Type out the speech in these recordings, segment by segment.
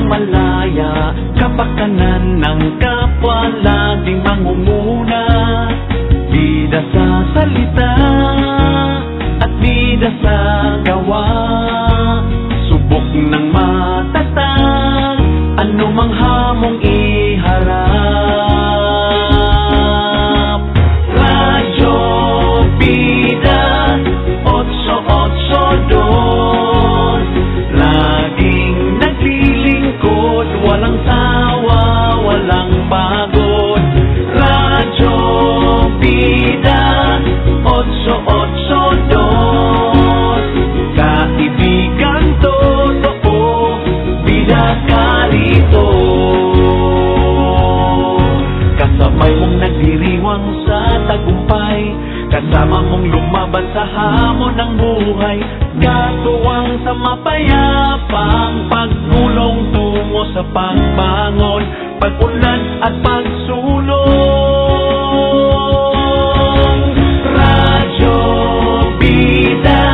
malaya, kapakanan ng kapwa laging mangunguna. Bida sa salita at bida sa gawa, subok ng matatag, anumang hamong iharap. Radyo Bida 882, laging naglilingkod, walang sawa, walang pagod. Radyo Bida 882, kaibigan totoo, bida ka rito. Kasabay mong nagdiriwang sa tagumpay, kasama mong lumaban sa hamon ng buhay, katuwang sa mapayapang pagpulong tungo sa pagbangon, pag-ulan at pagsulong. Radyo Bida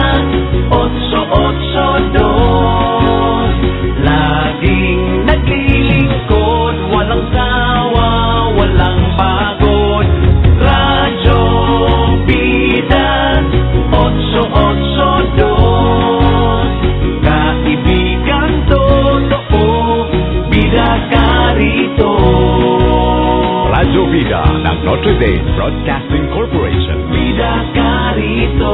882, laging naglilingkod, walang sawa, walang pagod. Radyo Bida 882, kaibigan totoo, bida ka rito. Radyo Bida ng Notre Dame Broadcasting Corporation. Bida ka rito.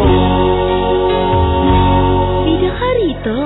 Bida ka rito.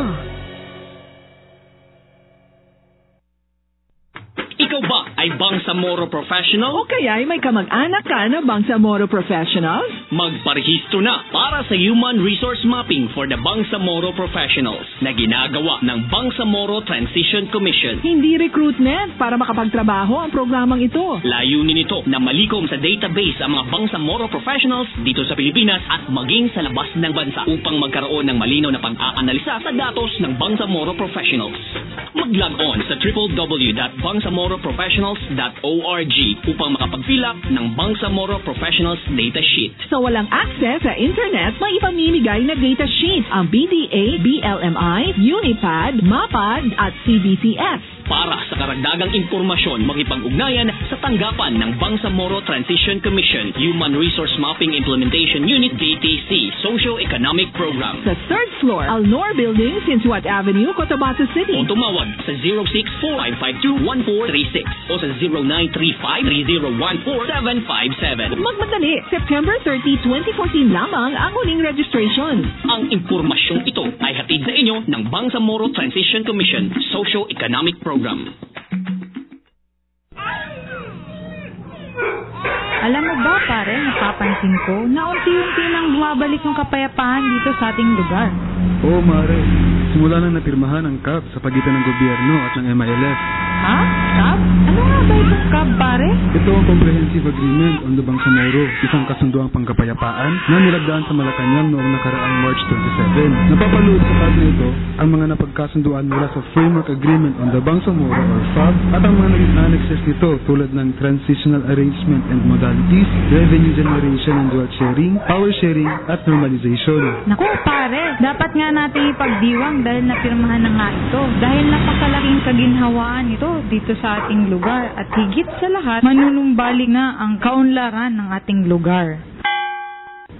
Ikaw ba ay Bangsamoro Professional? O kaya ay may kamag-anak ka na Bangsamoro Professionals? Magparehistro na para sa Human Resource Mapping for the Bangsamoro Professionals na ginagawa ng Bangsamoro Transition Commission. Hindi recruitment para makapagtrabaho ang programang ito. Layunin nito na malikom sa database ang mga Bangsamoro Professionals dito sa Pilipinas at maging sa labas ng bansa upang magkaroon ng malinaw na pang-aanalisa sa datos ng Bangsamoro Professionals. Mag-log on sa www.bangsamoroprofessionals.org upang makapag-fill up ng Bangsamoro Professionals Data Sheet. Sa walang access sa internet, may ipamimigay na data sheet ang BDA, BLMI, Unipad, MAPAD at CBCS. Para sa karagdagang impormasyon, makipag-ugnayan sa tanggapan ng Bangsamoro Transition Commission, Human Resource Mapping Implementation Unit, BTC, Socio-Economic Program. Sa third floor, Alnor Building, Sinsuat Avenue, Cotabato City. O tumawag sa 064-552-1436 o sa 0935-3014-757. Magmadali, September 30, 2014 lamang ang huling registration. Ang impormasyong ito ay hatid sa inyo ng Bangsamoro Transition Commission, Socio-Economic Program. Alam mo ba, pare, napapansin ko na unti-unti nang bumabalik ng kapayapaan dito sa ating lugar. Oo, Mare. Simula nang napirmahan ang CAP sa pagitan ng gobyerno at ng MILF. Ha? CAP? Ano nga ba itong CAP, pare? Ito ang Comprehensive Agreement on the Bangsamoro, isang kasunduang pangkapayapaan na nilagdaan sa Malacanang noong nakaraang March 27. Napapalood sa CAP na ito ang mga napagkasunduan mula sa Framework Agreement on the Bangsamoro or FAB at ang mga naging annexes nito tulad ng Transitional Arrangement and Modalities, Revenue Generation and Wealth Sharing, Power Sharing at Normalization. Naku, pare, dapat nga natin ipagdiwang dahil napirmahan na nga ito. Dahil napakalaking kaginhawaan ito dito sa ating lugar at higit sa lahat, manunumbalik na ang kaunlaran ng ating lugar.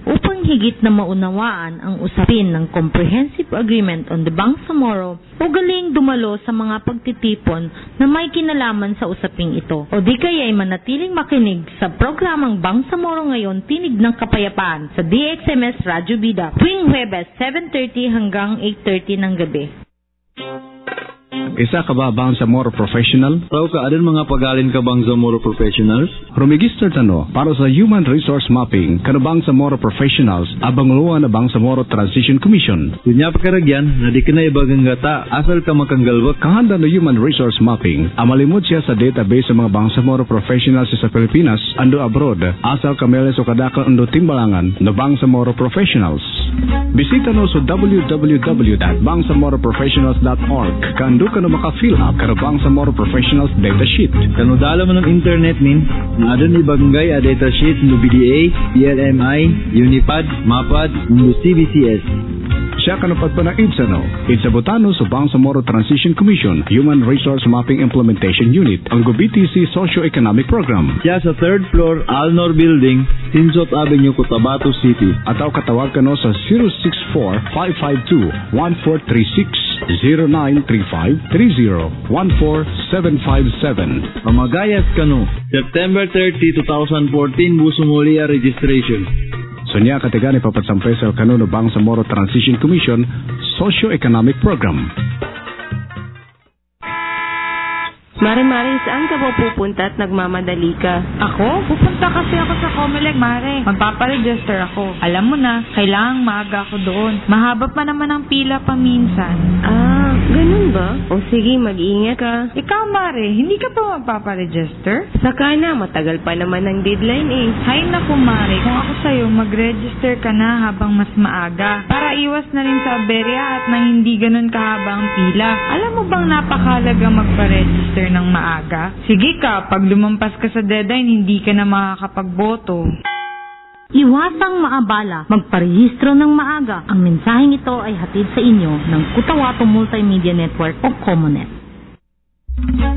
Upang higit na maunawaan ang usapin ng Comprehensive Agreement on the Bangsamoro, ugaling dumalo sa mga pagtitipon na may kinalaman sa usaping ito. O di kaya ay manatiling makinig sa programang Bangsamoro Ngayon, Tinig ng Kapayapaan sa DXMS Radyo Bida tuwing Huwebes 7:30 hanggang 8:30 ng gabi. Isa ka ba Bangsamoro Professional? Tao ka adin mga pagalin ka Bangsamoro Professionals? Rumigister tano para sa Human Resource Mapping kano Bangsamoro Professionals abang luwa na Bangsamoro Transition Commission. Dunya pakaragyan na di ka na ibagang gata asal ka makanggalwak. Kahanda no Human Resource Mapping amalimod siya sa database sa mga Bangsamoro Professionals sa Pilipinas ando abroad asal kameles o kadakal ando timbalangan no Bangsamoro Professionals. Bisita no sa www.bangsamoroprofessionals.org kando ka maka-fill up kano Bangsamoro Professionals data sheet. Kano dala mo ng internet min, na adon ibaganggay a data sheet no BDA, BLMI, Unipad, MAPAD, no CBCS. Siya kanupad pa ng IDSANO, Idsabutano sa Bangsamoro Transition Commission, Human Resource Mapping Implementation Unit, ang GoBTC Socio-Economic Program. Siya sa 3rd floor, Alnor Building, Tinsot Avenue, Cotabato City. Ataw katawag ka no sa 064-552-1436, 0935-30-14757. Pamagayas kano, September 30, 2014, Busumulia registration. Sonya katigani papatsampay sa Kanuno Bangsamoro Transition Commission Socio-Economic Program. Mare, saan ka po pupunta at nagmamadali ka? Ako? Pupunta kasi ako sa Comelec, Mare. Magpaparegister ako. Alam mo na, kailangang maaga ako doon. Mahaba pa naman ang pila paminsan. Ah, ganun ba? O sige, mag-iingat ka. Ikaw, Mare, hindi ka pa magpaparegister? Saka na, matagal pa naman ang deadline eh. Hay naku, Mare, kung ako sa'yo, mag-register ka na habang mas maaga. Para iwas na rin sa aberya at nang hindi ganun kahaba ang pila. Alam mo bang napakalaga magpa-register ng maaga? Sige ka, pag lumampas ka sa deadline, hindi ka na makakapagboto. Iwasang maabala, magparehistro ng maaga. Ang mensaheng ito ay hatid sa inyo ng Cotabato Multimedia Network o COMONET.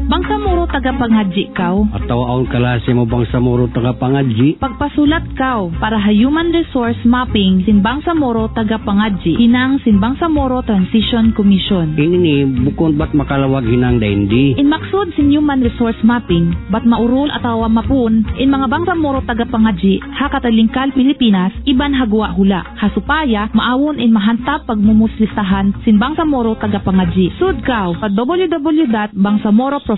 Bangsamoro tagapangadji kaw. At tawaon kalase mo Bangsamoro tagapangadji. Pagpasulat kaw para ha Human Resource Mapping sin Bangsamoro tagapangadji hinang sin Bangsamoro Transition Commission. Ini bukod ba't makalawag hinang daindi. In maksud sin Human Resource Mapping, ba't maurol atawa mapun in mga Bangsamoro tagapangadji ha katalingkal Pilipinas iban hagwa hula. Hasupaya maawon in mahantap pagmumuslistahan sin Bangsamoro tagapangadji. Sud kaw pa www.bangsamoroprofessionals.org.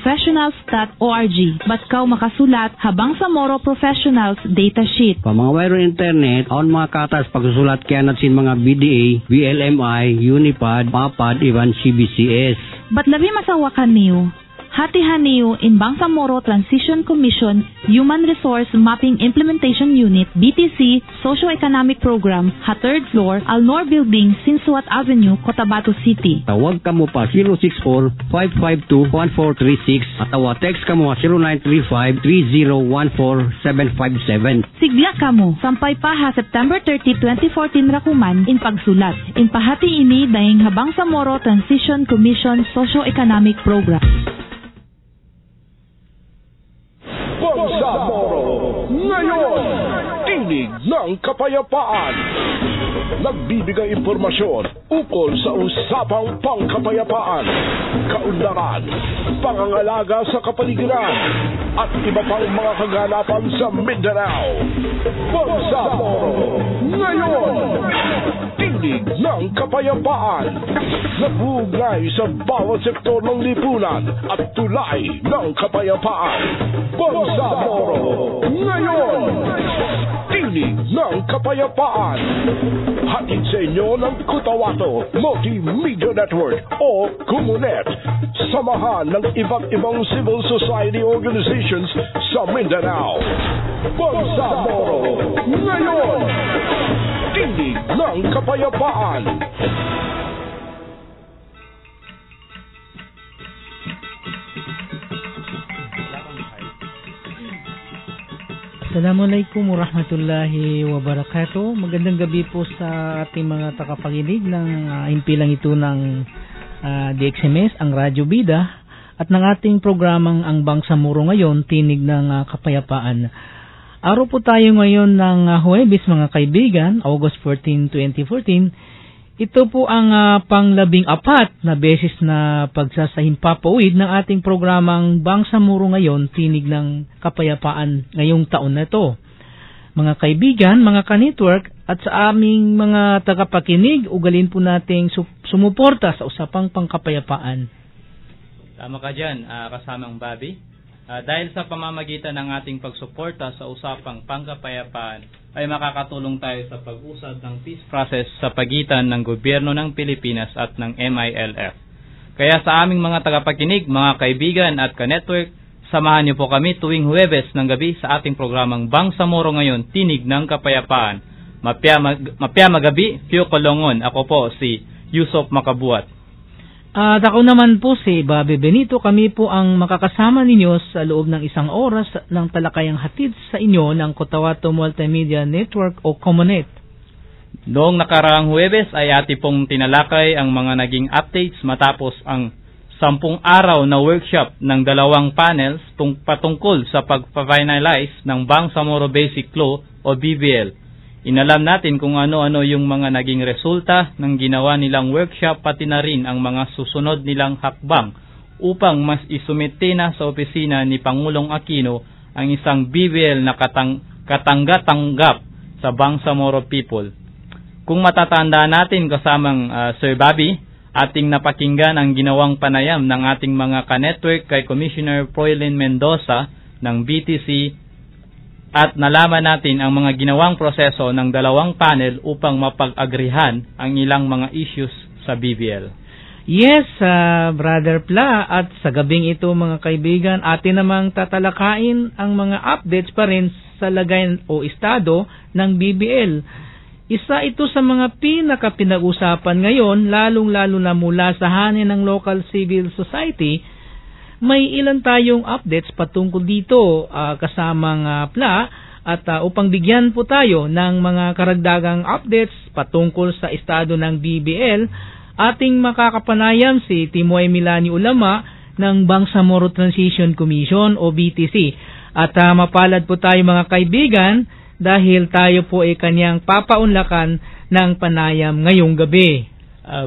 Ba't kaw makasulat ha Bangsamoro Professionals Data Sheet. Pa mga wire internet, aon mga katas pagsusulat kaya natin mga BDA, BLMI, Unipad, MAPAD, Ivan CBCS. Ba't labi masawakan niyo? Hatihan niyo in Bangsamoro Transition Commission Human Resource Mapping Implementation Unit BTC Socio-Economic Program ha 3rd floor Alnor Building, Sinsuat Avenue, Cotabato City. Tawag ka mo pa 064-552-1436 at text ka mo 0935-3014-757. Sigla ka mo, sampay pa ha September 30, 2014 rakuman in pagsulat. In pahati ini dahing ha Bangsamoro Transition Commission Socio-Economic Program. Bangsamoro ngayon, tinig ng kapayapaan. Nagbibigay impormasyon ukol sa usapang pangkapayapaan, kaunlaran, pangangalaga sa kapaligiran, at iba pang mga kaganapan sa Mindanao. Bangsamoro ngayon, tinig ng kapayapaan. Nagbugay sa bawat sektor ng lipunan at tulay ng kapayapaan. Bangsamoro ngayon, tinig ng kapayapaan. Hatid sa inyo ng Cotabato Multimedia Network o COMONET. Samahan ng iba't ibang civil society organizations sa Mindanao. Bangsamoro ngayon, tinig ng kapayapaan. Assalamualaikum warahmatullahi wabarakatuh. Magandang gabi po sa ating mga takapakinig ng himpilang ito ng DXMS, ang Radyo Bida, at ng ating programang Ang Bangsamoro ngayon, Tinig ng Kapayapaan. Araw po tayo ngayon ng Huwebes, mga kaibigan, August 14, 2014. Ito po ang pang-14 na beses na pagsasahimpapawid ng ating programang Bangsamoro ngayon, Tinig ng Kapayapaan ngayong taon na ito. Mga kaibigan, mga ka-network, at sa aming mga tagapakinig, ugalin po nating sumuporta sa usapang pangkapayapaan. Tama ka dyan, kasamang Bobby. Dahil sa pamamagitan ng ating pagsuporta sa usapang pangkapayapaan, ay makakatulong tayo sa pag-usad ng peace process sa pagitan ng gobyerno ng Pilipinas at ng MILF. Kaya sa aming mga tagapakinig, mga kaibigan at ka-network, samahan niyo po kami tuwing Huwebes ng gabi sa ating programang Bangsamoro ngayon, Tinig ng Kapayapaan. Mapya magabi, Pio Colongon. Ako po si Yusop Makabuat. At ako naman po si Bobby Benito. Kami po ang makakasama ninyo sa loob ng isang oras ng talakayang hatid sa inyo ng Cotabato Multimedia Network o COMONET. Noong nakaraang Huwebes ay ati pong tinalakay ang mga naging updates matapos ang 10 araw na workshop ng 2 panels patungkol sa pagpa-finalize ng Bangsamoro Basic Law o BBL. Inalam natin kung ano-ano yung mga naging resulta ng ginawa nilang workshop pati na rin ang mga susunod nilang hakbang upang mas isumite na sa opisina ni Pangulong Aquino ang isang BBL na katanggap-tanggap sa Bangsamoro people. Kung matatandaan natin kasamang Sir Bobby, ating napakinggan ang ginawang panayam ng ating mga ka-network kay Commissioner Froilan Mendoza ng BTC at nalaman natin ang mga ginawang proseso ng 2 panel upang mapag-agrihan ang ilang mga issues sa BBL. Yes, Brother Pla, at sa gabing ito mga kaibigan, atin namang tatalakayin ang mga updates pa rin sa lagayan o estado ng BBL. Isa ito sa mga pinaka-pinag-usapan ngayon, lalong-lalo na mula sa hanin ng local civil society. May ilan tayong updates patungkol dito kasamang Pla at upang bigyan po tayo ng mga karagdagang updates patungkol sa estado ng BBL, ating makakapanayam si Timoy Milani Ulama ng Bangsamoro Transition Commission o BTC. At mapalad po tayo mga kaibigan dahil tayo po ay kanyang papaunlakan ng panayam ngayong gabi.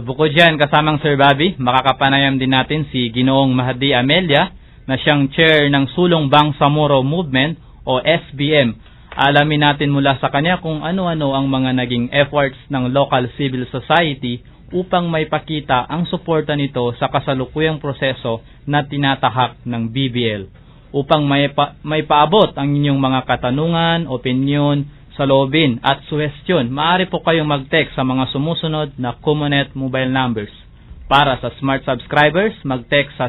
Bukod dyan, kasamang Sir Bobby, makakapanayam din natin si Ginoong Mahdi Amelia na siyang chair ng Sulong Bangsamoro Movement o SBM. Alamin natin mula sa kanya kung ano-ano ang mga naging efforts ng local civil society upang maipakita ang suporta nito sa kasalukuyang proseso na tinatahak ng BBL. Upang may paabot ang inyong mga katanungan, opinyon, saloobin at suhestyon, maaari po kayong mag-text sa mga sumusunod na Comunet mobile numbers. Para sa Smart subscribers, mag-text sa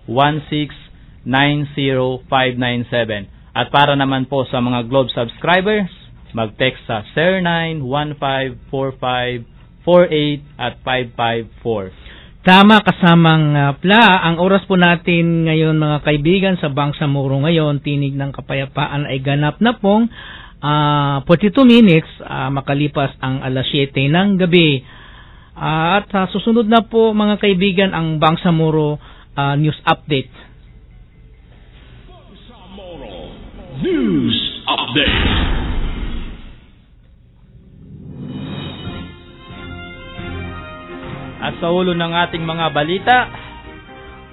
0998-16-90597. At para naman po sa mga Globe subscribers, mag-text sa 09154548 at 554. Tama kasamang Pla, ang oras po natin ngayon mga kaibigan sa Bangsamoro ngayon, tinig ng kapayapaan ay ganap na pong 42 minutes makalipas ang alas 7 ng gabi. At susunod na po mga kaibigan ang Bangsamoro News Update. Bangsamoro News Update. At sa ulo ng ating mga balita,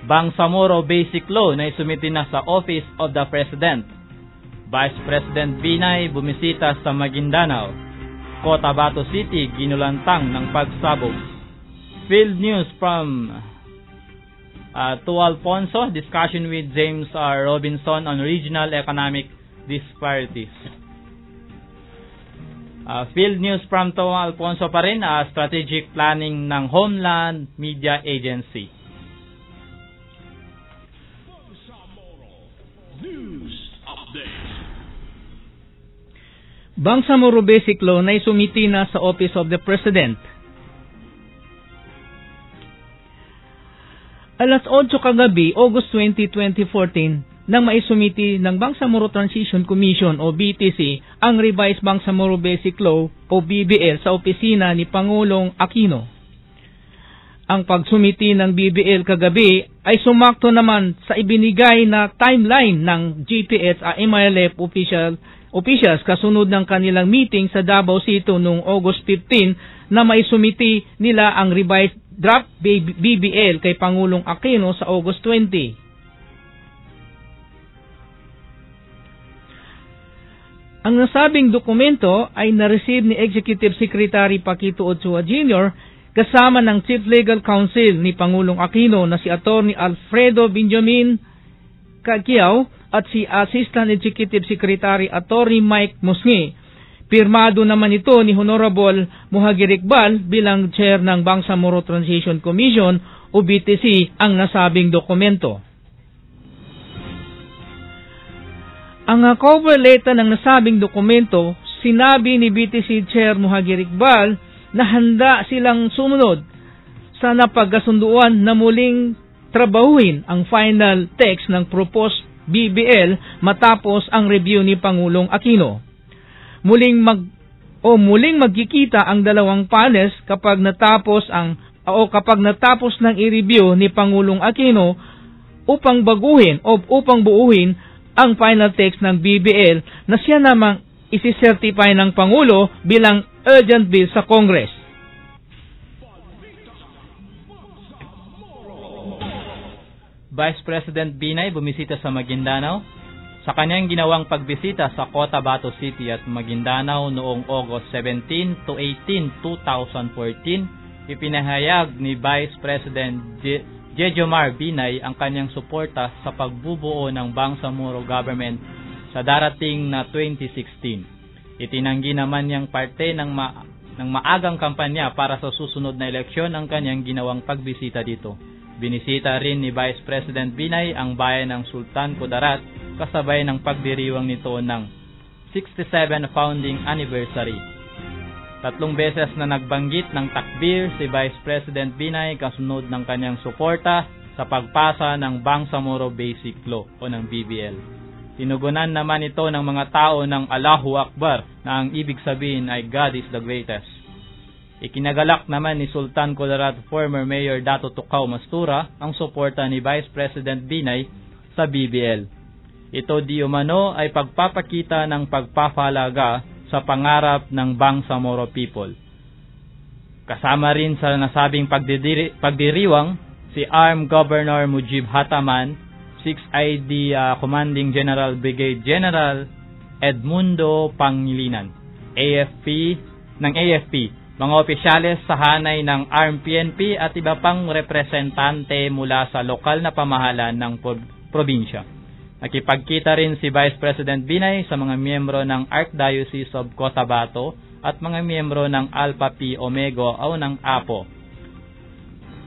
Bangsamoro Basic Law na isumiti na sa Office of the President. Vice President Binay bumisita sa Maguindanao. Cotabato City ginulantang ng pagsabog. Field news from Alfonso, discussion with James R. Robinson on regional economic disparities. Field news from Alfonso pa rin, strategic planning ng Homeland Media Agency. News Update. Bangsamoro Basic Law na isumiti na sa Office of the President. Alas 8 kagabi, August 20, 2014, nang maisumiti ng Bangsamoro Transition Commission o BTC ang revised Bangsamoro Basic Law o BBL sa opisina ni Pangulong Aquino. Ang pagsumiti ng BBL kagabi ay sumakto naman sa ibinigay na timeline ng GPS at MILF officials kasunod ng kanilang meeting sa Davao City noong August 15 na maisumiti nila ang revised draft BBL kay Pangulong Aquino sa August 20. Ang nasabing dokumento ay na-receive ni Executive Secretary Paquito Ochoa Jr. kasama ng Chief Legal Counsel ni Pangulong Aquino na si Attorney Alfredo Benjamin Caquiao at si Assistant Executive Secretary Attorney Mike Musngi. Pirmado naman ito ni Honorable Muhagir Iqbal bilang Chair ng Bangsamoro Transition Commission o BTC ang nasabing dokumento. Ang cover letter ng nasabing dokumento, sinabi ni BTC Chair Muhagir Iqbal na handa silang sumunod sa napagkasunduan na muling trabahuhin ang final text ng proposed BBL matapos ang review ni Pangulong Aquino. Muling o muling magkikita ang dalawang panels kapag natapos ng i-review ni Pangulong Aquino upang baguhin o upang buuhin ang final text ng BBL na siya namang isi-certify ng Pangulo bilang urgent bill sa Congress. Vice President Binay bumisita sa Maguindanao. Sa kanyang ginawang pagbisita sa Cotabato City at Maguindanao noong August 17 to 18, 2014, ipinahayag ni Vice President Jejomar Binay ang kanyang suporta sa pagbubuo ng Bangsamoro government sa darating na 2016. Itinanggi naman niyang parte ng maagang kampanya para sa susunod na eleksyon ang kanyang ginawang pagbisita dito. Binisita rin ni Vice President Binay ang bayan ng Sultan Kudarat kasabay ng pagdiriwang nito ng 67 founding anniversary. 3 beses na nagbanggit ng takbir si Vice President Binay kasunod ng kanyang suporta sa pagpasa ng Bangsamoro Basic Law o ng BBL. Tinugunan naman ito ng mga tao ng Allahu Akbar na ang ibig sabihin ay God is the greatest. Ikinagalak naman ni Sultan Kudarat former Mayor Dato Tukaw Mastura ang suporta ni Vice President Binay sa BBL. Ito di umano ay pagpapakita ng pagpapahalaga sa pangarap ng Bangsamoro people. Kasama rin sa nasabing pagdiriwang si Armed Governor Mujib Hataman, 6ID Commanding General Brigade General Edmundo Pangilinan, AFP, mga opisyales sa hanay ng Armed PNP at iba pang representante mula sa lokal na pamahalaan ng probinsya. Nakipagkita rin si Vice President Binay sa mga miyembro ng Archdiocese of Cotabato at mga miyembro ng Alpha Pi Omega o ng APO.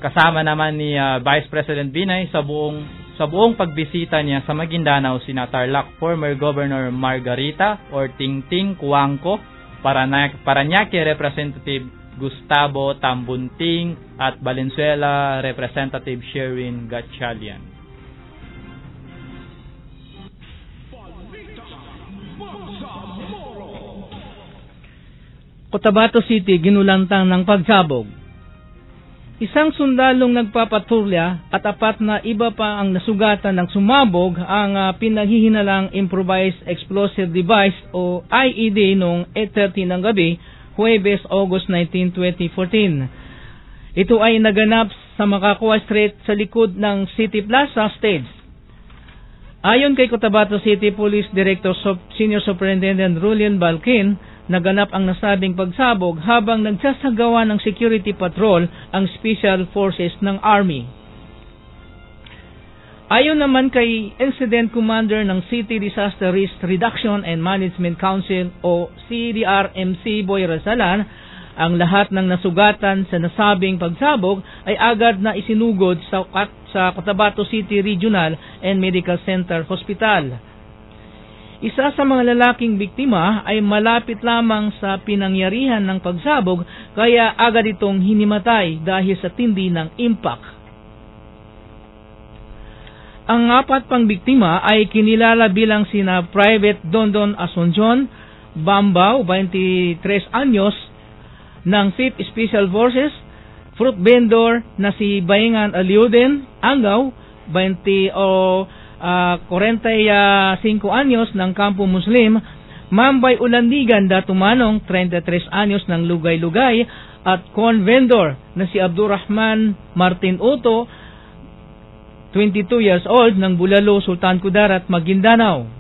Kasama naman ni Vice President Binay sa buong pagbisita niya sa Maguindanao sina Tarlac former Governor Margarita or Tingting Cuangco, Parañaque Representative Gustavo Tambunting at Valenzuela Representative Sherwin Gatchalian. Cotabato City ginulantang ng pagsabog. Isang sundalong nagpapatrolya at 4 na iba pa ang nasugatan ng sumabog ang pinaghihinalang improvised explosive device o IED noong 8:30 ng gabi, Huwebes, August 19, 2014. Ito ay naganap sa Makakuwa Street sa likod ng City Plaza Stage. Ayon kay Cotabato City Police Director Senior Superintendent Rulian Balkin, naganap ang nasabing pagsabog habang nagsasagawa ng security patrol ang Special Forces ng Army. Ayon naman kay Incident Commander ng City Disaster Risk Reduction and Management Council o CDRMC Boy Razalan, ang lahat ng nasugatan sa nasabing pagsabog ay agad na isinugod sa Cotabato City Regional and Medical Center Hospital. Isa sa mga lalaking biktima ay malapit lamang sa pinangyarihan ng pagsabog kaya agad itong hinimatay dahil sa tindi ng impact. Ang 4 pang biktima ay kinilala bilang sina Private Dondon Asuncion Bambao, 23 anyos, ng 5th Special Forces, fruit vendor na si Baingan Aliuden Angaw, 45 anyos ng Kampo Muslim, Mambay Ulandigan Datumanong, 33 anyos ng Lugay-Lugay, at corn vendor na si Abdurrahman Martin Uto, 22 years old ng Bulalo, Sultan Kudarat, Maguindanao.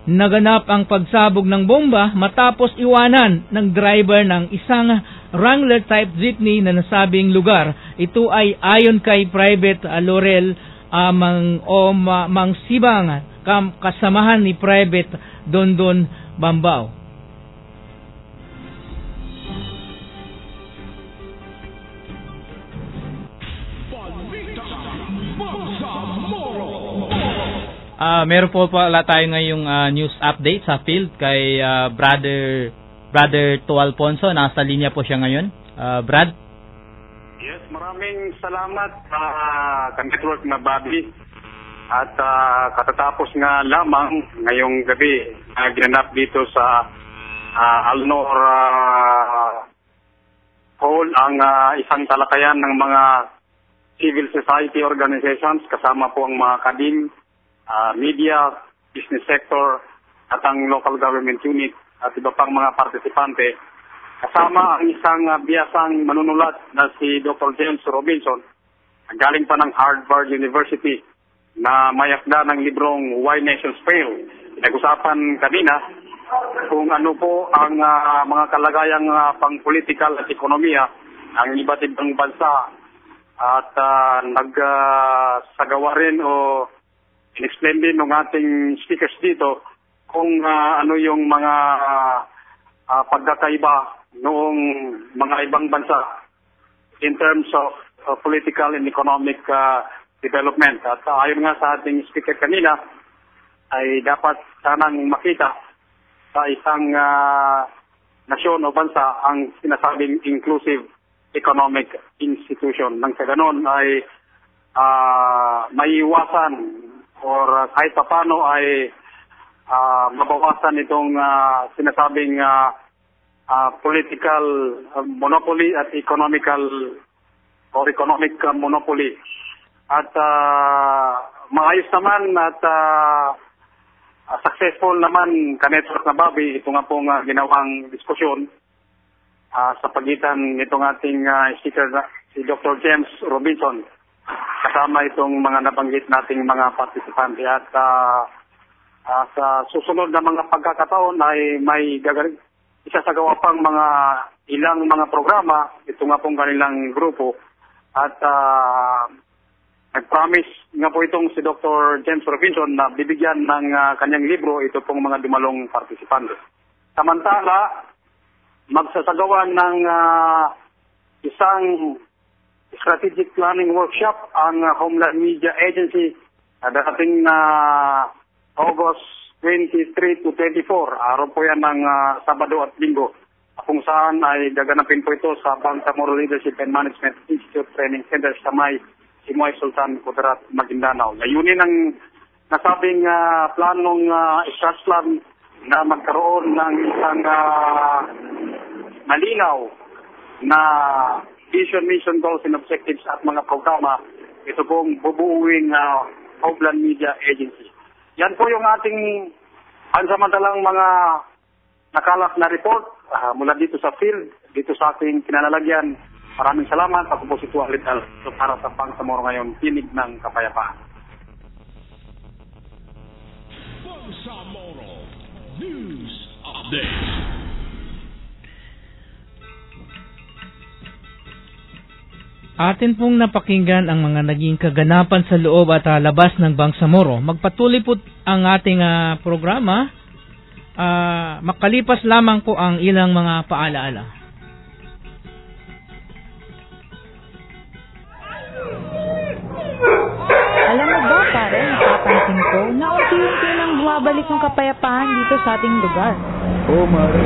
Naganap ang pagsabog ng bomba matapos iwanan ng driver ng isang Wrangler type jeepney na nasabing lugar. Ito ay ayon kay Private Laurel Mang Sibang, kasamahan ni Private Dondon Bambao. Meron po pala tayo ngayong news update sa field kay Brother To Alfonso. Nasa linya po siya ngayon. Brad? Yes, maraming salamat sa network na Bobby. At katatapos nga lamang ngayong gabi ginanap dito sa Alnor Hall ang isang talakayan ng mga civil society organizations, kasama po ang mga kadin, media, business sector, at ang local government unit at iba pang mga partisipante. Kasama ang isang biyasang manunulat na si Dr. James Robinson, galing pa ng Harvard University, na mayakda ng librong Why Nations Fail. Nag-usapan kanina kung ano po ang mga kalagayang pang-political at ekonomiya ang iba't ibang bansa, at nagsagawa rin o in-explain din ng ating speakers dito kung ano yung mga pagkakaiba noong mga ibang bansa in terms of political and economic development. At ayon nga sa ating speaker kanina, ay dapat sanang makita sa isang nasyon o bansa ang sinasabing inclusive economic institution. Nang sa ganon ay maiiwasan or kahit papano ay mabawasan itong sinasabing political monopoly at economic monopoly. At maayos naman at successful naman ka-network na Bobby, ito nga pong ginawang diskusyon sa pagitan nitong ating speaker si Dr. James Robinson, kasama itong mga nabanggit nating mga partisipante. At sa susunod na mga pagkakataon ay may isasagawa pang ilang mga programa, ito nga pong kanilang grupo. At nag-promise nga po itong si Dr. James Robinson na bibigyan ng kanyang libro ito pong mga dumalong partisipante. Samantala, magsasagawa ng isang strategic planning workshop ang Homeland Media Agency darating na August 23 to 24. Araw po yan ng Sabado at Linggo, kung saan ay gaganapin po ito sa Bangsamoro Leadership and Management Institute Training Center sa may Simoy Sultan Kudarat, Maguindanao. Layunin ng nasabing planong strat plan na magkaroon ng isang malinaw na vision, mission, goals, and objectives at mga programa. Ito pong bubuuing Homeland Media Agency. Yan po yung ating pansamantalang mga nakalap na report mula dito sa field, dito sa ating kinalalagyan. Maraming salamat. Ako po si Tua Lital para sa Bangsamoro ngayon, Tinig ng Kapayapaan. Bangsamoro News Update. Atin pong napakinggan ang mga naging kaganapan sa loob at labas ng Bangsamoro. Magpatuloy po ang ating programa. Makalipas lamang po ang ilang mga paalaala. Alam mo ba, pare, napapansin ko na unti-unti nang bumabalik ng kapayapaan dito sa ating lugar. Oo, Mare.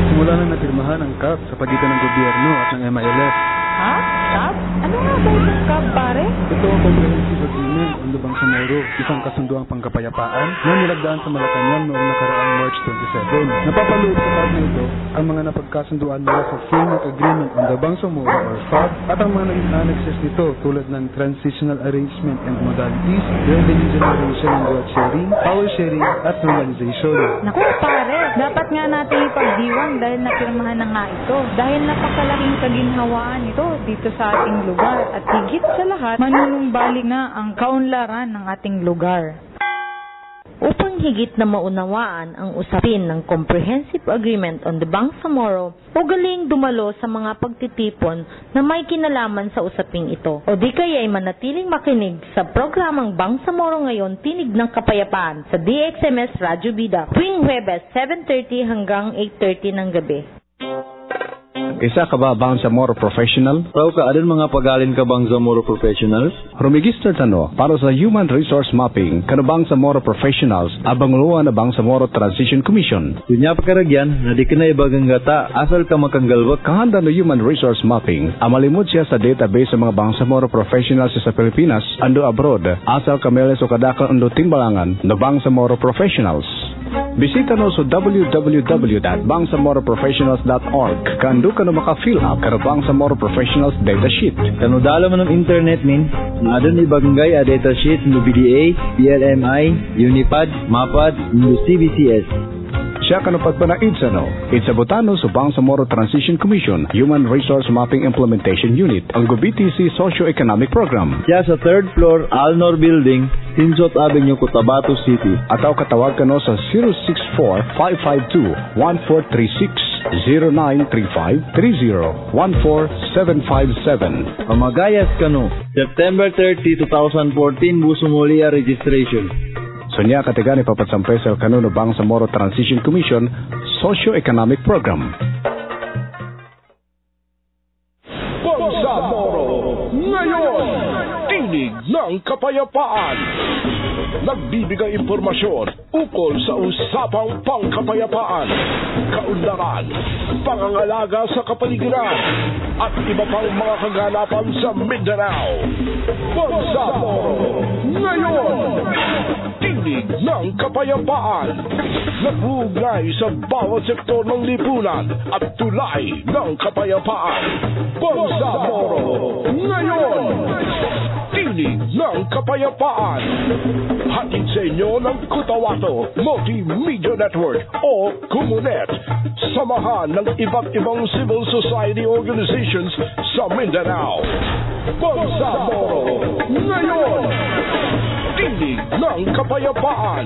Simula na napirmahan ang CAP sa pagitan ng gobyerno at ng MILF. Ha? CAP? Ano nga ba itong CAP, pare? Ito ang Comprehensive Agreement on the Bangsamoro, isang kasunduang pangkapayapaan na nilagdaan sa Malacanang noong nakaraang March 27. Napapaloob sa CAP na ito ang mga napagkasunduan mula sa Framework Agreement on the Bangsamoro or FAB at ang mga naging annexes nito tulad ng Transitional Arrangement and Modalities, Revenue Generation and Wealth Sharing, Power Sharing at Normalization. Naku, pare, dapat nga natin ipagdiwang dahil napirmahan na nga ito. Dahil napakalaking kaginhawaan ito dito sa ating lugar at higit sa lahat, manunumbalik na ang kaunlaran ng ating lugar. Upang higit na maunawaan ang usapin ng Comprehensive Agreement on the Bangsamoro, ugaling dumalo sa mga pagtitipon na may kinalaman sa usaping ito. O di kaya ay manatiling makinig sa programang Bangsamoro Ngayon, Tinig ng Kapayapaan sa DXMS Radyo Bida, tuwing Huwebes 7:30 hanggang 8:30 ng gabi. Isa ka ba Bangsamoro Professional? Raw ka adin mga pagalin ka Bangsamoro Professionals? Rumigister tano para sa Human Resource Mapping kano Bangsamoro Professionals abang luwa na Bangsamoro Transition Commission. Dunya pakaragyan na di ka na ibagang gata asal ka makanggalwak. Kahanda no Human Resource Mapping, amalimod siya sa database sa mga Bangsamoro Professionals sa Pilipinas ando abroad asal kameles o kadakal ando timbalangan no Bangsamoro Professionals. Bisita no sa www.bangsamoroprofessionals.org. Kando ka na maka-fill up karo Bangsamoro Professionals data sheet. Kano dalo man ng internet min, na adon ibaganggay a data sheet no BDA, PLMI, Unipad, MAPAD, no CBCS. Siya ka na pagpanaid sa no. Itsabutano sa Bangsamoro Transition Commission, Human Resource Mapping Implementation Unit, ang GoBTC Socio-Economic Program. Siya sa 3rd floor, Alnor Building, Tinzot Avenue, Cotabato City. Ataw katawag ka no sa 064-552-1436-0935-30-14757. Pamagayas ka no, September 30, 2014, Busumulia registration. Sonya katigani papatsampay sa kanuno Bangsamoro Transition Commission Socio-Economic Program. Bangsamoro ngayon, tinig ng kapayapaan. Nagbibigay impormasyon ukol sa usapang pangkapayapaan, kaunlaran, pangangalaga sa kapaligiran, at iba pang mga kaganapan sa Mindanao. Bangsamoro ngayon, tinig ng kapayapaan. Nag-uugnay sa bawat sektor ng lipunan at tulay ng kapayapaan. Bangsamoro ngayon, tinig ng kapayapaan. Hatid sa inyo ng Cotabato Multimedia Network o Kumunet. Samahan ng iba't ibang civil society organizations sa Mindanao. Bangsamoro ngayon, tinig ng kapayapaan.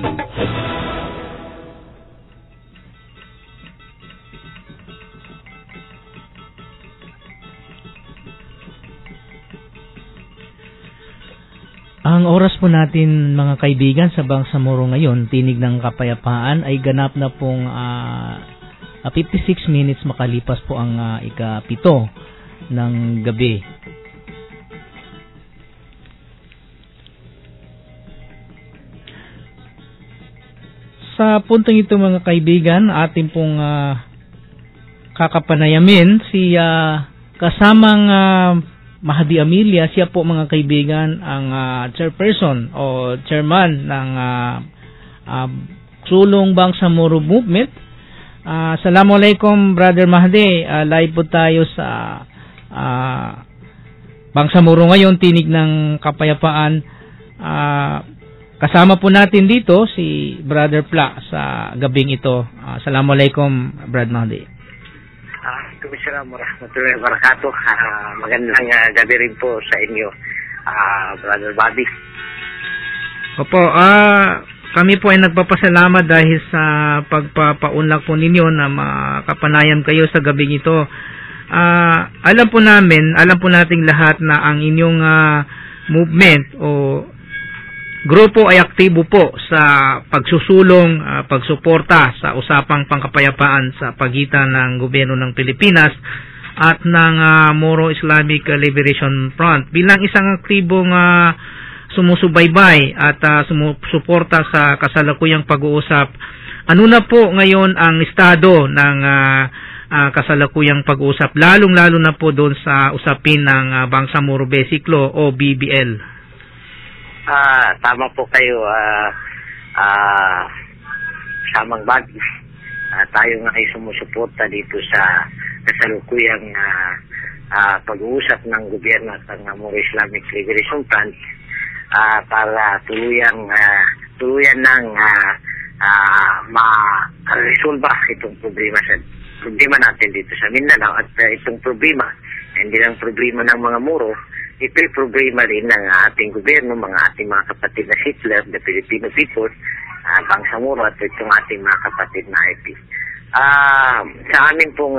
Ang oras po natin mga kaibigan sa Bangsamoro ngayon, tinig ng kapayapaan, ay ganap na pong 56 minutes makalipas po ang ika-7 ng gabi. Sa puntong ito mga kaibigan, ating pong kakapanayamin si kasamang Mahdi Amelia. Siya po mga kaibigan ang chairperson o chairman ng Sulong Bangsamoro Movement. Assalamualaikum Brother Mahdi. Live po tayo sa Bangsamoro ngayon, tinig ng kapayapaan. Kasama po natin dito si Brother Pla sa gabing ito. Assalamualaikum Brad Mahdi. Assalamualaikum warahmatullahi wabarakatuh. Magandang gabi rin po sa inyo, Brother Bobby. Opo, kami po ay nagpapasalamat dahil sa pagpapaunlak po ninyo na makapanayam kayo sa gabing ito. Alam po nating lahat na ang inyong movement o grupo ay aktibo po sa pagsusulong, pagsuporta sa usapang pangkapayapaan sa pagitan ng gobyerno ng Pilipinas at ng Moro Islamic Liberation Front. Bilang isang aktibong sumusubaybay at sumusuporta sa kasalukuyang pag-uusap, ano na po ngayon ang estado ng kasalukuyang pag-uusap, lalong-lalo na po doon sa usapin ng Bangsamoro Basic Law o BBL? Tama po kayo, Samang Bagi. Tayo nga ay sumusuporta dito sa kasalukuyang pag-uusap ng gobyerno at ng Moro Islamic Liberation Front para tuluyan ng ma-resolve itong problema natin dito sa Mindanao. At itong problema, hindi lang problema ng mga Moro, ito'y problema rin ng ating gobyerno, ating mga kapatid na Hitler, the Filipino people, Bangsamoro, at itong ating mga kapatid na IP. Sa amin pong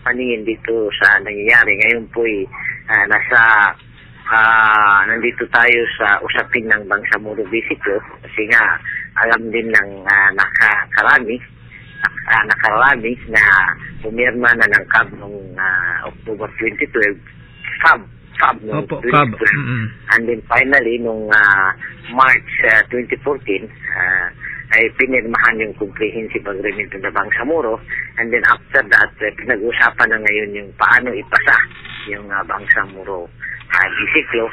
paningin dito sa nangyayari, ngayon po'y nandito tayo sa usapin ng Bangsamoro Basic Law, kasi nga alam din ng nakarami na pumirma na ng CAB noong October 2012, CAB noong 2012, and then finally noong March 2014 ay pinirmahan yung Comprehensive Agreement ng Bangsamoro, and then after that pinag-usapan na ngayon yung paano ipasa yung Bangsamoro Basic Law,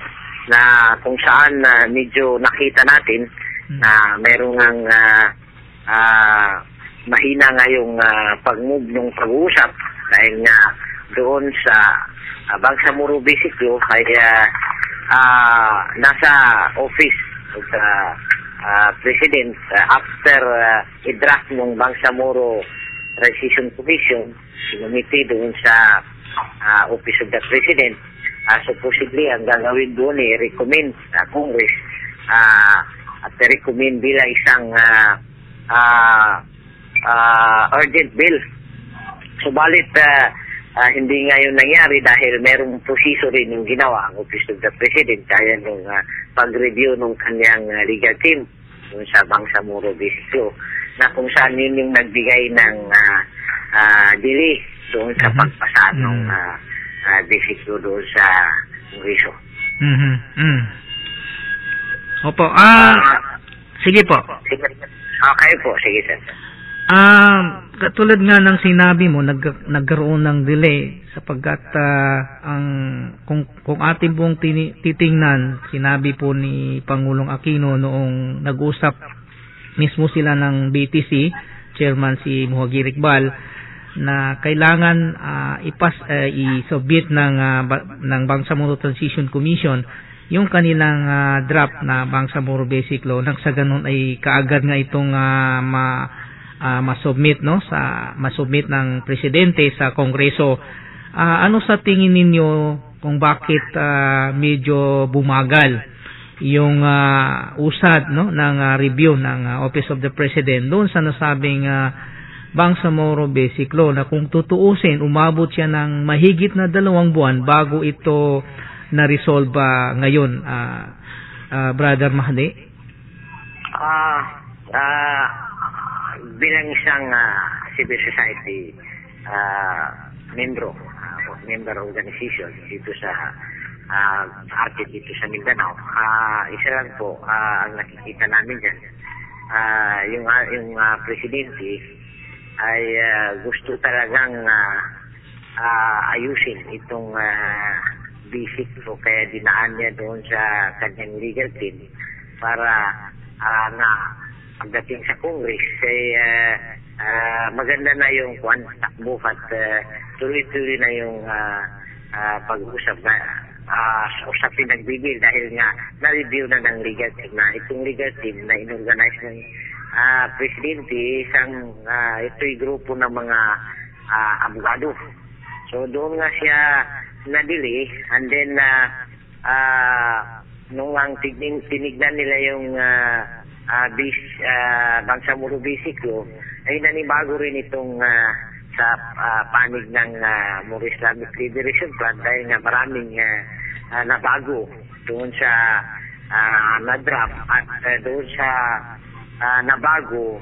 na kung saan medyo nakita natin na mayroong mahina nga yung pag-move ng pag-uusap dahil nga doon sa Bangsamoro Basic Law ay nasa office of the President after i-draft ng Bangsamoro Transition Commission, sinumiti doon sa office of the President. Supposedly, ang gagawin doon recommend sa Congress at recommend bilang isang urgent bill. Subalit, hindi nga yun nangyari dahil merong proseso rin yung ginawa ang Office of the President kaya nung pag-review ng kanyang legal team dun sa Bangsamoro Basic Law na kung saan yun yung nagbigay ng delay doon sa pagpasa ng Basic Law doon sa Congreso. Opo. Sige po. Okay po. Sige, sir. Katulad nga ng sinabi mo, nagkaroon ng delay sapagkat kung ating pong titingnan, sinabi po ni Pangulong Aquino noong nag-usap mismo sila ng BTC, chairman si Muhagir Iqbal, na kailangan i-submit ng Bangsamoro Transition Commission yung kanilang draft na Bangsamoro Basic Law nang sa ganun ay kaagad nga itong masubmit masubmit ng presidente sa Kongreso. Ano sa tingin ninyo kung bakit medyo bumagal yung usad ng review ng Office of the President doon sa nasabing Bangsamoro Basic Law na kung tutuusin umabot siya ng mahigit na 2 buwan bago ito na-resolve ngayon, Brother Mahdi? Bilang isang civil society member organization dito sa atin dito sa Mindanao, isa lang po ang nakikita namin dyan, yung presidente ay gusto talagang ayusin itong basic law kaya dinaan niya doon sa kanyang legal team para na pagdating sa Congress ay maganda na yung takbo at tuloy-tuloy na yung pag-usap na usapin ng bigil dahil nga na-review na ng legal team na itong legal team na inorganize ng presidente ito'y grupo ng mga abogado. So doon nga siya na-delay and then nung ang tinignan nila yung Bangsamoro Basic Law ay nanibago rin itong sa panig ng Moro Islamic Liberation Front dahil nga maraming nabago doon sa na-draft at doon sa nabago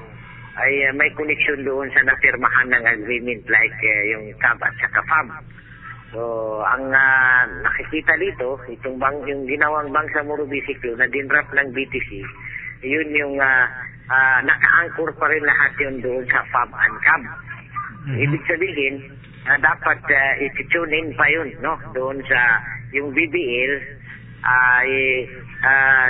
ay may connection doon sa napirmahan ng agreement like yung CAB at saka FAB. So, ang nakikita dito, yung ginawang Bangsamoro Basic Law na dinraft ng BTC, yun yung naka-anchor pa rin lahat yun doon sa FAB and CAB. Ibig sabihin, dapat i-tune in pa yun, no? Doon sa yung BBL,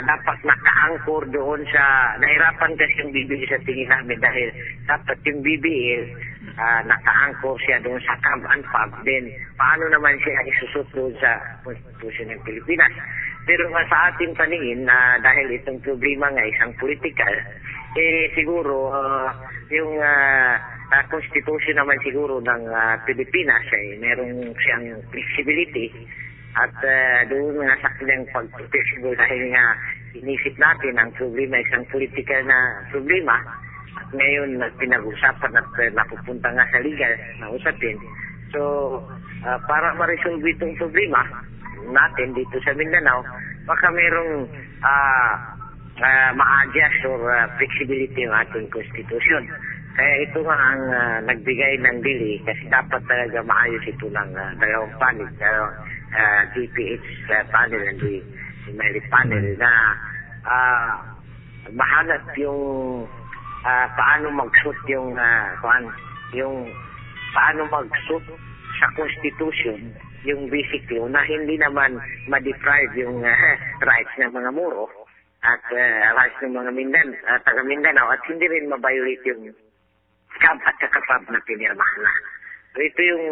dapat naka-anchor doon sa, nahirapan kasi yung BBL sa tingin namin dahil dapat yung BBL, naka-anchor siya doon sa CAB and FAB, then paano naman siya isusot doon sa Constitution ng Pilipinas. Pero sa ating paningin, dahil itong problema nga isang political, siguro yung Constitution naman siguro ng Pilipinas ay merong siyang flexibility at doon nga sa kanyang pag-flexible dahil nga inisip natin ang problema isang political na problema at ngayon pinag-usapan at napupunta nga sa legal na usapin. So, para ma-resolve itong problema natin dito sa Mindanao, baka merong ma-adjust or flexibility ng ating Constitution. Kaya ito nga ang nagbigay ng delay kasi dapat talaga maayos ito ng dalawang panel, DPH panel and the Merit panel na mahanap yung paano mag-suit yung paano mag-suit sa Constitution yung basic law na hindi naman ma-deprive yung rights ng mga Moro at rights ng mga taga Mindanao at hindi rin mabiolate yung CAB at saka PAB na pinirmahan na. So ito yung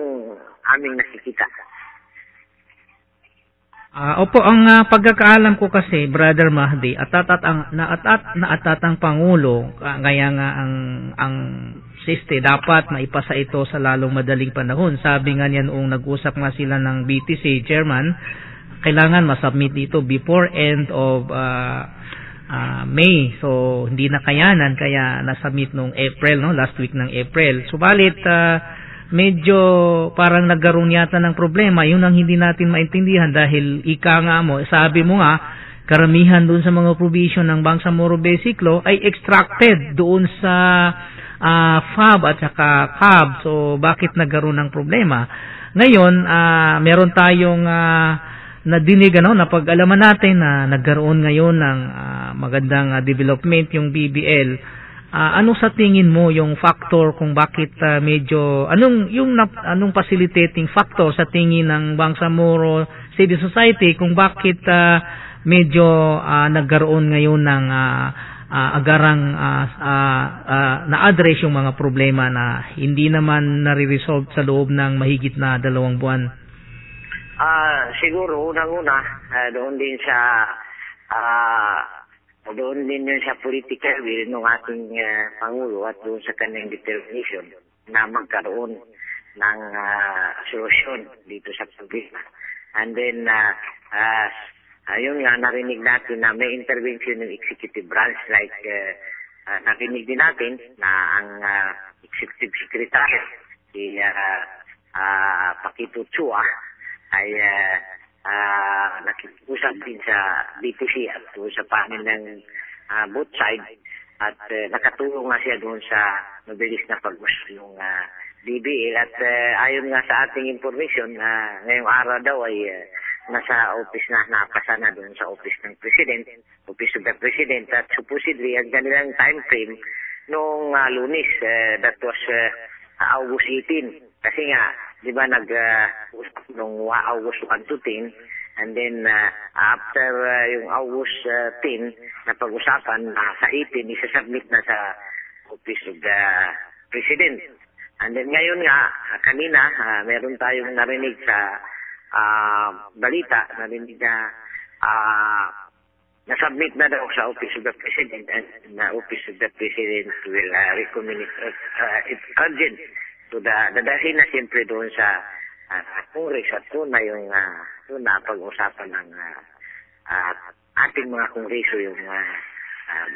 aming nakikita. Opo, ang pagkakaalam ko kasi, Brother Mahdi, naatatang Pangulo, kaya nga ang siste, dapat maipasa ito sa lalong madaling panahon. Sabi nga niyan noong nag-usap nga sila ng BTC chairman, kailangan masubmit dito before end of May. So, hindi na kayanan, kaya nasubmit noong April, no? Last week ng April. Subalit, medyo parang nagkaroon yata ng problema. Yun ang hindi natin maintindihan dahil ika nga mo, sabi mo nga, karamihan doon sa mga provision ng Bangsamoro Basic Law ay extracted doon sa FAB at saka CAB. So, bakit nagkaroon ng problema? Ngayon, meron tayong nadinig, napag-alaman natin na nagkaroon ngayon ng magandang development yung BBL. Ano sa tingin mo yung factor kung bakit medyo anong facilitating factor sa tingin ng Bangsamoro Civil Society kung bakit medyo nagkaroon ngayon ng agarang na-address yung mga problema na hindi naman nare-resolve sa loob ng mahigit na 2 buwan? Siguro unang-una doon din yun sa political will ng ating Pangulo at doon sa kanyang determination na magkaroon ng solusyon dito sa problema. And then, ayun nga, narinig natin na may intervention ng executive branch like narinig din natin na ang executive secretary si Paquito Chua ay nakikusap din sa BTC at doon sa panel ng both side at nakatulong nga siya doon sa mabilis na pag-usap ng BBL at ayon nga sa ating information ngayong araw daw ay nasa office na, napasa na doon sa office ng President, Office of the President at supposedly ang kanilang time frame noong Lunes, that was August 18 kasi nga di ba nag-usap nung August 1 to 10 and then after yung August 10 na pag-usapan sa 18 isasubmit na sa Office of the President. And then ngayon nga kanina meron tayong narinig sa balita, narinig na na-submit na daw sa Office of the President and the Office of the President will recommend it's urgent to dadahin na siyempre doon sa Congress at doon na yung doon na pag-usapan ng ating mga Kongreso yung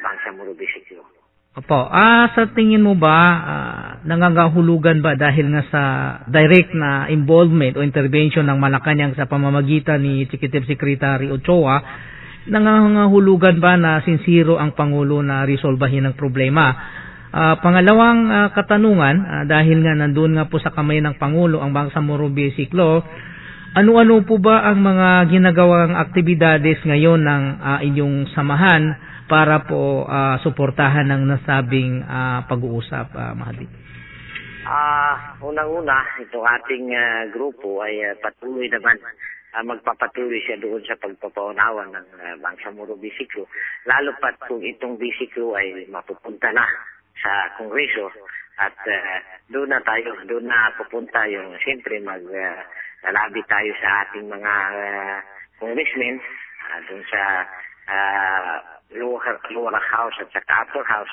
Bangsamoro Basic Law. Opo. Sa tingin mo ba nangangahulugan ba dahil nga sa direct na involvement o intervention ng Malacanang sa pamamagitan ni Executive Secretary Ochoa, nangangahulugan ba na sincero ang Pangulo na resolbahin ang problema? Pangalawang katanungan, dahil nga nandun nga po sa kamay ng Pangulo ang Bangsamoro Basic Law, ano-ano po ba ang mga ginagawang aktibidades ngayon ng inyong samahan para po suportahan ng nasabing pag-uusap, Mahdi? Unang-una, itong ating grupo ay patuloy naman magpapatuloy siya doon sa pagpapaunawa ng Bangsamoro Basic Law, lalo pat kung itong Basic Law ay mapupunta na sa Kongreso at doon na pupunta yung siyempre lalabi tayo sa ating mga congressmen doon sa lower house at sa upper house.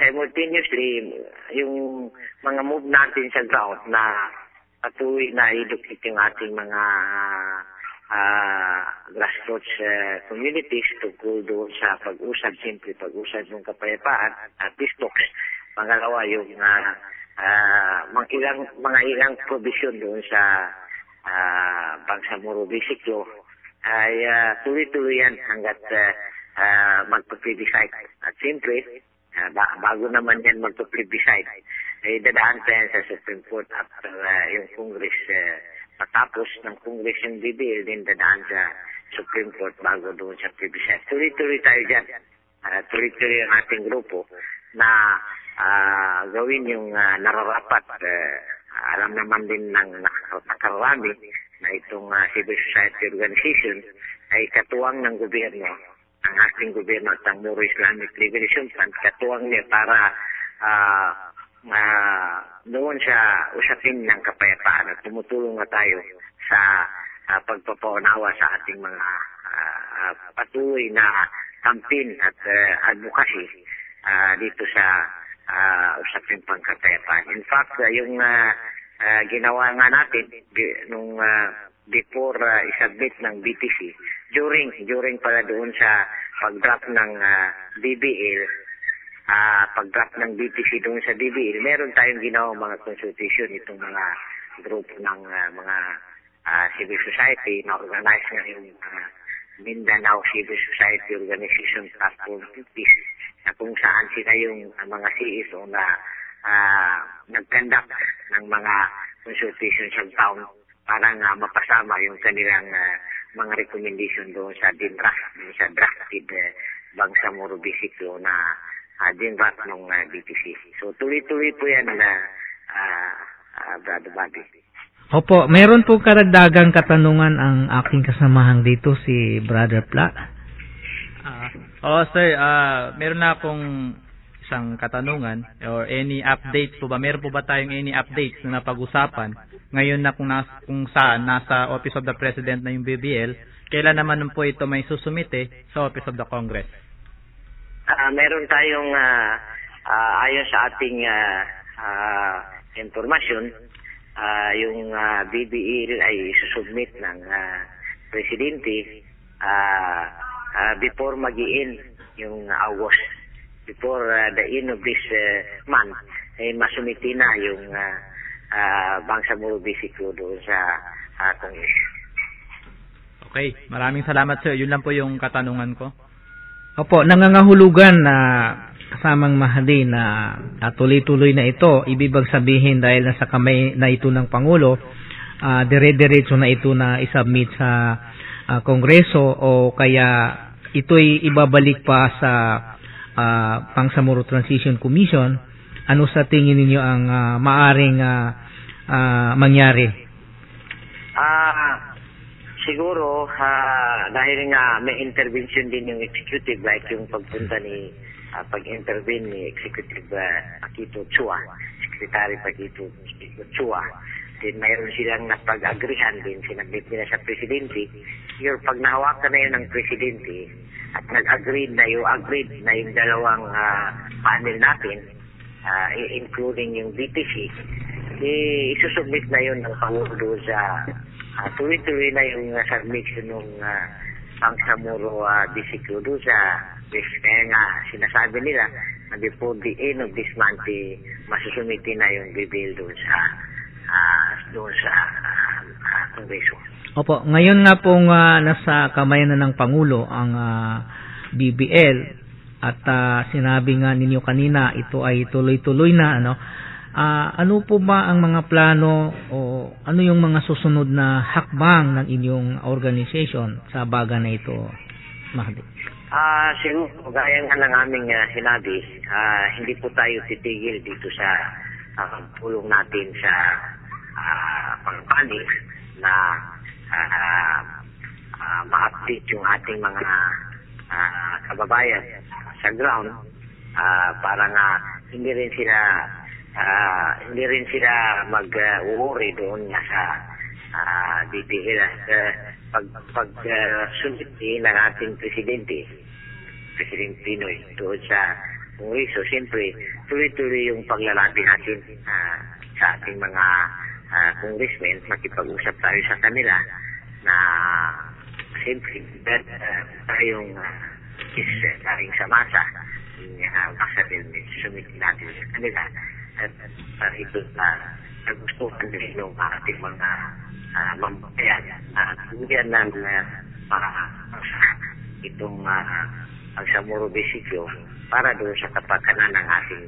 Simultaneously, yung mga move natin sa ground na patuloy na edukate yung ating mga grassroots communities tungkol doon sa pag-usad, siyempre pag-usad ng kapayapaan at peace talks. Pangalawa, yung mga ilang provision doon sa Bangsamoro Basic Law ay tuloy-tuloy yan hanggat magpa-plebiscite. At siyempre, bago naman yan magpa-plebiscite, ay dadaan pa yan sa Supreme Court after yung Congress matapos ng Congress yung BBL, din dadaan sa Supreme Court bago doon sa plebiscite. Tuloy-tuloy tayo dyan. Tuloy-tuloy ang ating grupo na gawin yung nararapat. Alam naman din ng nakarami na itong civil society organization ay katuwang ng gobyerno ang ating gobyerno at ang Moro Islamic Liberation Front katuwang niya para doon sa usapin ng kapayapaan at tumutulong na tayo sa pagpapaunawa sa ating mga patuloy na campaign at advocacy dito sa usapin pangkapayapaan. In fact, yung ginawa nga natin nung before isubmit ng BTC, during pala doon sa pag-draft ng BBL, pag-draft ng BTC doon sa BBL, meron tayong ginawang mga consultation itong mga grupo ng mga civil society na organize nga yung Mindanao Civil Society Organization Platform 50 na kung saan sila yung mga CSO na nag-conduct ng mga consultation sa town para nga mapasama yung kanilang mga recommendation doon sa drafted Bangsamoro Bisiklo na dinrat ng BTC. So tuloy-tuloy po yan na Brother Bobby. Opo, meron po karagdagang katanungan ang aking kasamahan dito, si Brother Pla. Sir, meron na akong isang katanungan or any updates po ba? Meron po ba tayong any updates na napag-usapan ngayon na kung saan nasa Office of the President na yung BBL, kailan naman po ito may susumite sa Office of the Congress? Meron tayong ayon sa ating informasyon, yung BBL ay susubmit ng presidente before mag-i-end yung August, before the end of this month, ay masumiti na yung Bangsamoro Bisiklo doon sa Congress. Okay, maraming salamat sir. Yun lang po yung katanungan ko. Opo, nangangahulugan na kasamang Mahdi na tuloy-tuloy na ito. Ibig sabihin dahil nasa kamay na ito ng Pangulo, dire-diretso na ito na isubmit sa Kongreso o kaya ito'y ibabalik pa sa Bangsamoro Transition Commission. Ano sa tingin ninyo ang maaring mangyari? Siguro dahil nga may intervention din yung executive, like yung pagpunta ni pag-intervene ni Executive Paquito Chua, Secretary Paquito Chua, then mayroon silang napag-agrihan din, sinabit nila sa Presidente. Yung pag nahawakan na yun ng Presidente at nag-agreed na yung dalawang panel natin, including yung BTC, isusubmit na yun ng Pangulo sa tuloy-tuloy na yung submission ng Bangsamoro Bisiklo doon sa kaya nga sinasabi nila na before the end of this month masusumiti na yung bibil doon sa Kongreso. Opo, ngayon nga pong nasa kamay na ng Pangulo ang BBL at sinabi nga ninyo kanina ito ay tuloy-tuloy na ano po ba ang mga plano o ano yung mga susunod na hakbang ng inyong organization sa bagay na ito, Mahdi? Siguro, gaya nga ng aming sinabi, hindi po tayo titigil dito sa pulong natin sa pangpanig na ma-update yung ating mga kababayan sa ground para nga hindi rin sila mag-worry doon nga sa BBL pag sunod ng ating President Pinoy doon sa Kongreso. Siyempre, tuloy-tuloy yung paglalabi natin sa ating mga congressmen, makipag-usap tayo sa kanila na siyempre tayong tayong sa masa basta din sumitin natin sa kanila at ito na nagustuhan din ng ating mga mambayan na tuluyan ng itong Bangsamoro Bisiklo para doon sa kapakanan ng ating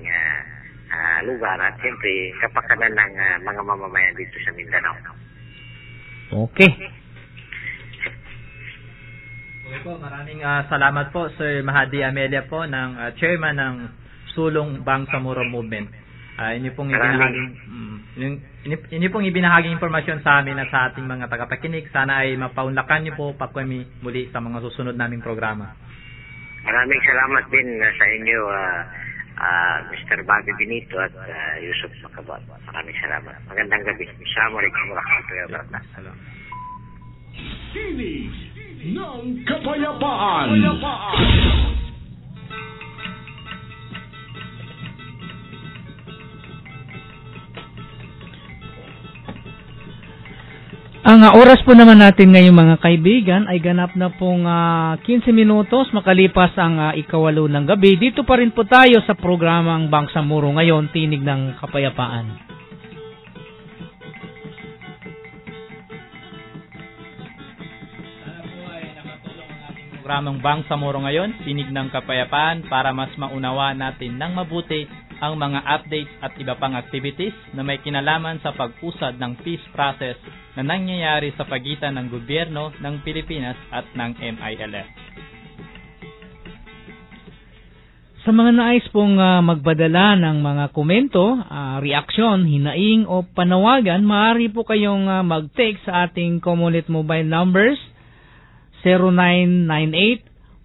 lugar at siyempre kapakanan ng mga mamamayan dito sa Mindanao. Okay. Okay po, maraming salamat po Sir Mahdi Amelia po ng chairman ng Sulong Bangsamoro Movement. Inyo pong ibinahaging impormasyon sa amin at sa ating mga tagapakinig. Sana ay mapaunlakan niyo po pa kami muli sa mga susunod naming programa. Maraming salamat din sa inyo, Mr. Bobby Benito at Yusuf Makabot. Maraming salamat. Magandang gabi. Assalamualaikum warahmatullahi wabarakatuh. Tinig ng Kapayapaan. Ang oras po naman natin ngayon mga kaibigan ay ganap na pong 15 minutos makalipas ang 8:08 ng gabi. Dito pa rin po tayo sa programang Bangsamoro ngayon, Tinig ng Kapayapaan. Programang Bangsamoro ngayon, Tinig ng Kapayapaan, para mas maunawa natin ng mabuti ang mga updates at iba pang activities na may kinalaman sa pag-usad ng peace process na nangyayari sa pagitan ng gobyerno ng Pilipinas at ng MILF. Sa mga nais pong magpadala ng mga komento, reaksyon, hinaing o panawagan, maaari po kayong mag-text sa ating Comunet mobile numbers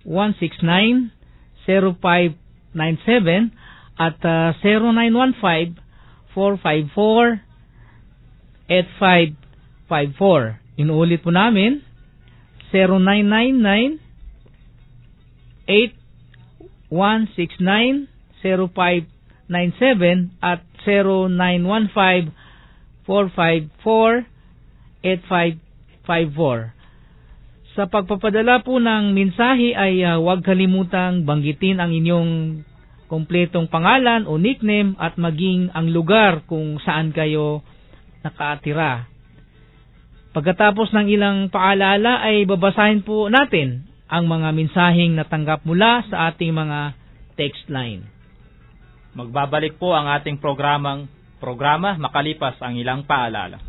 0998-169-0597 at 0915-454-8554. Inuulit po namin, 0999-8169-0597 at 0915-454-8554. Sa pagpapadala po ng mensahe ay huwag kalimutang banggitin ang inyong kompletong pangalan o nickname at maging ang lugar kung saan kayo nakatira. Pagkatapos ng ilang paalala ay babasahin po natin ang mga mensaheng natanggap mula sa ating mga text line. Magbabalik po ang ating programa makalipas ang ilang paalala.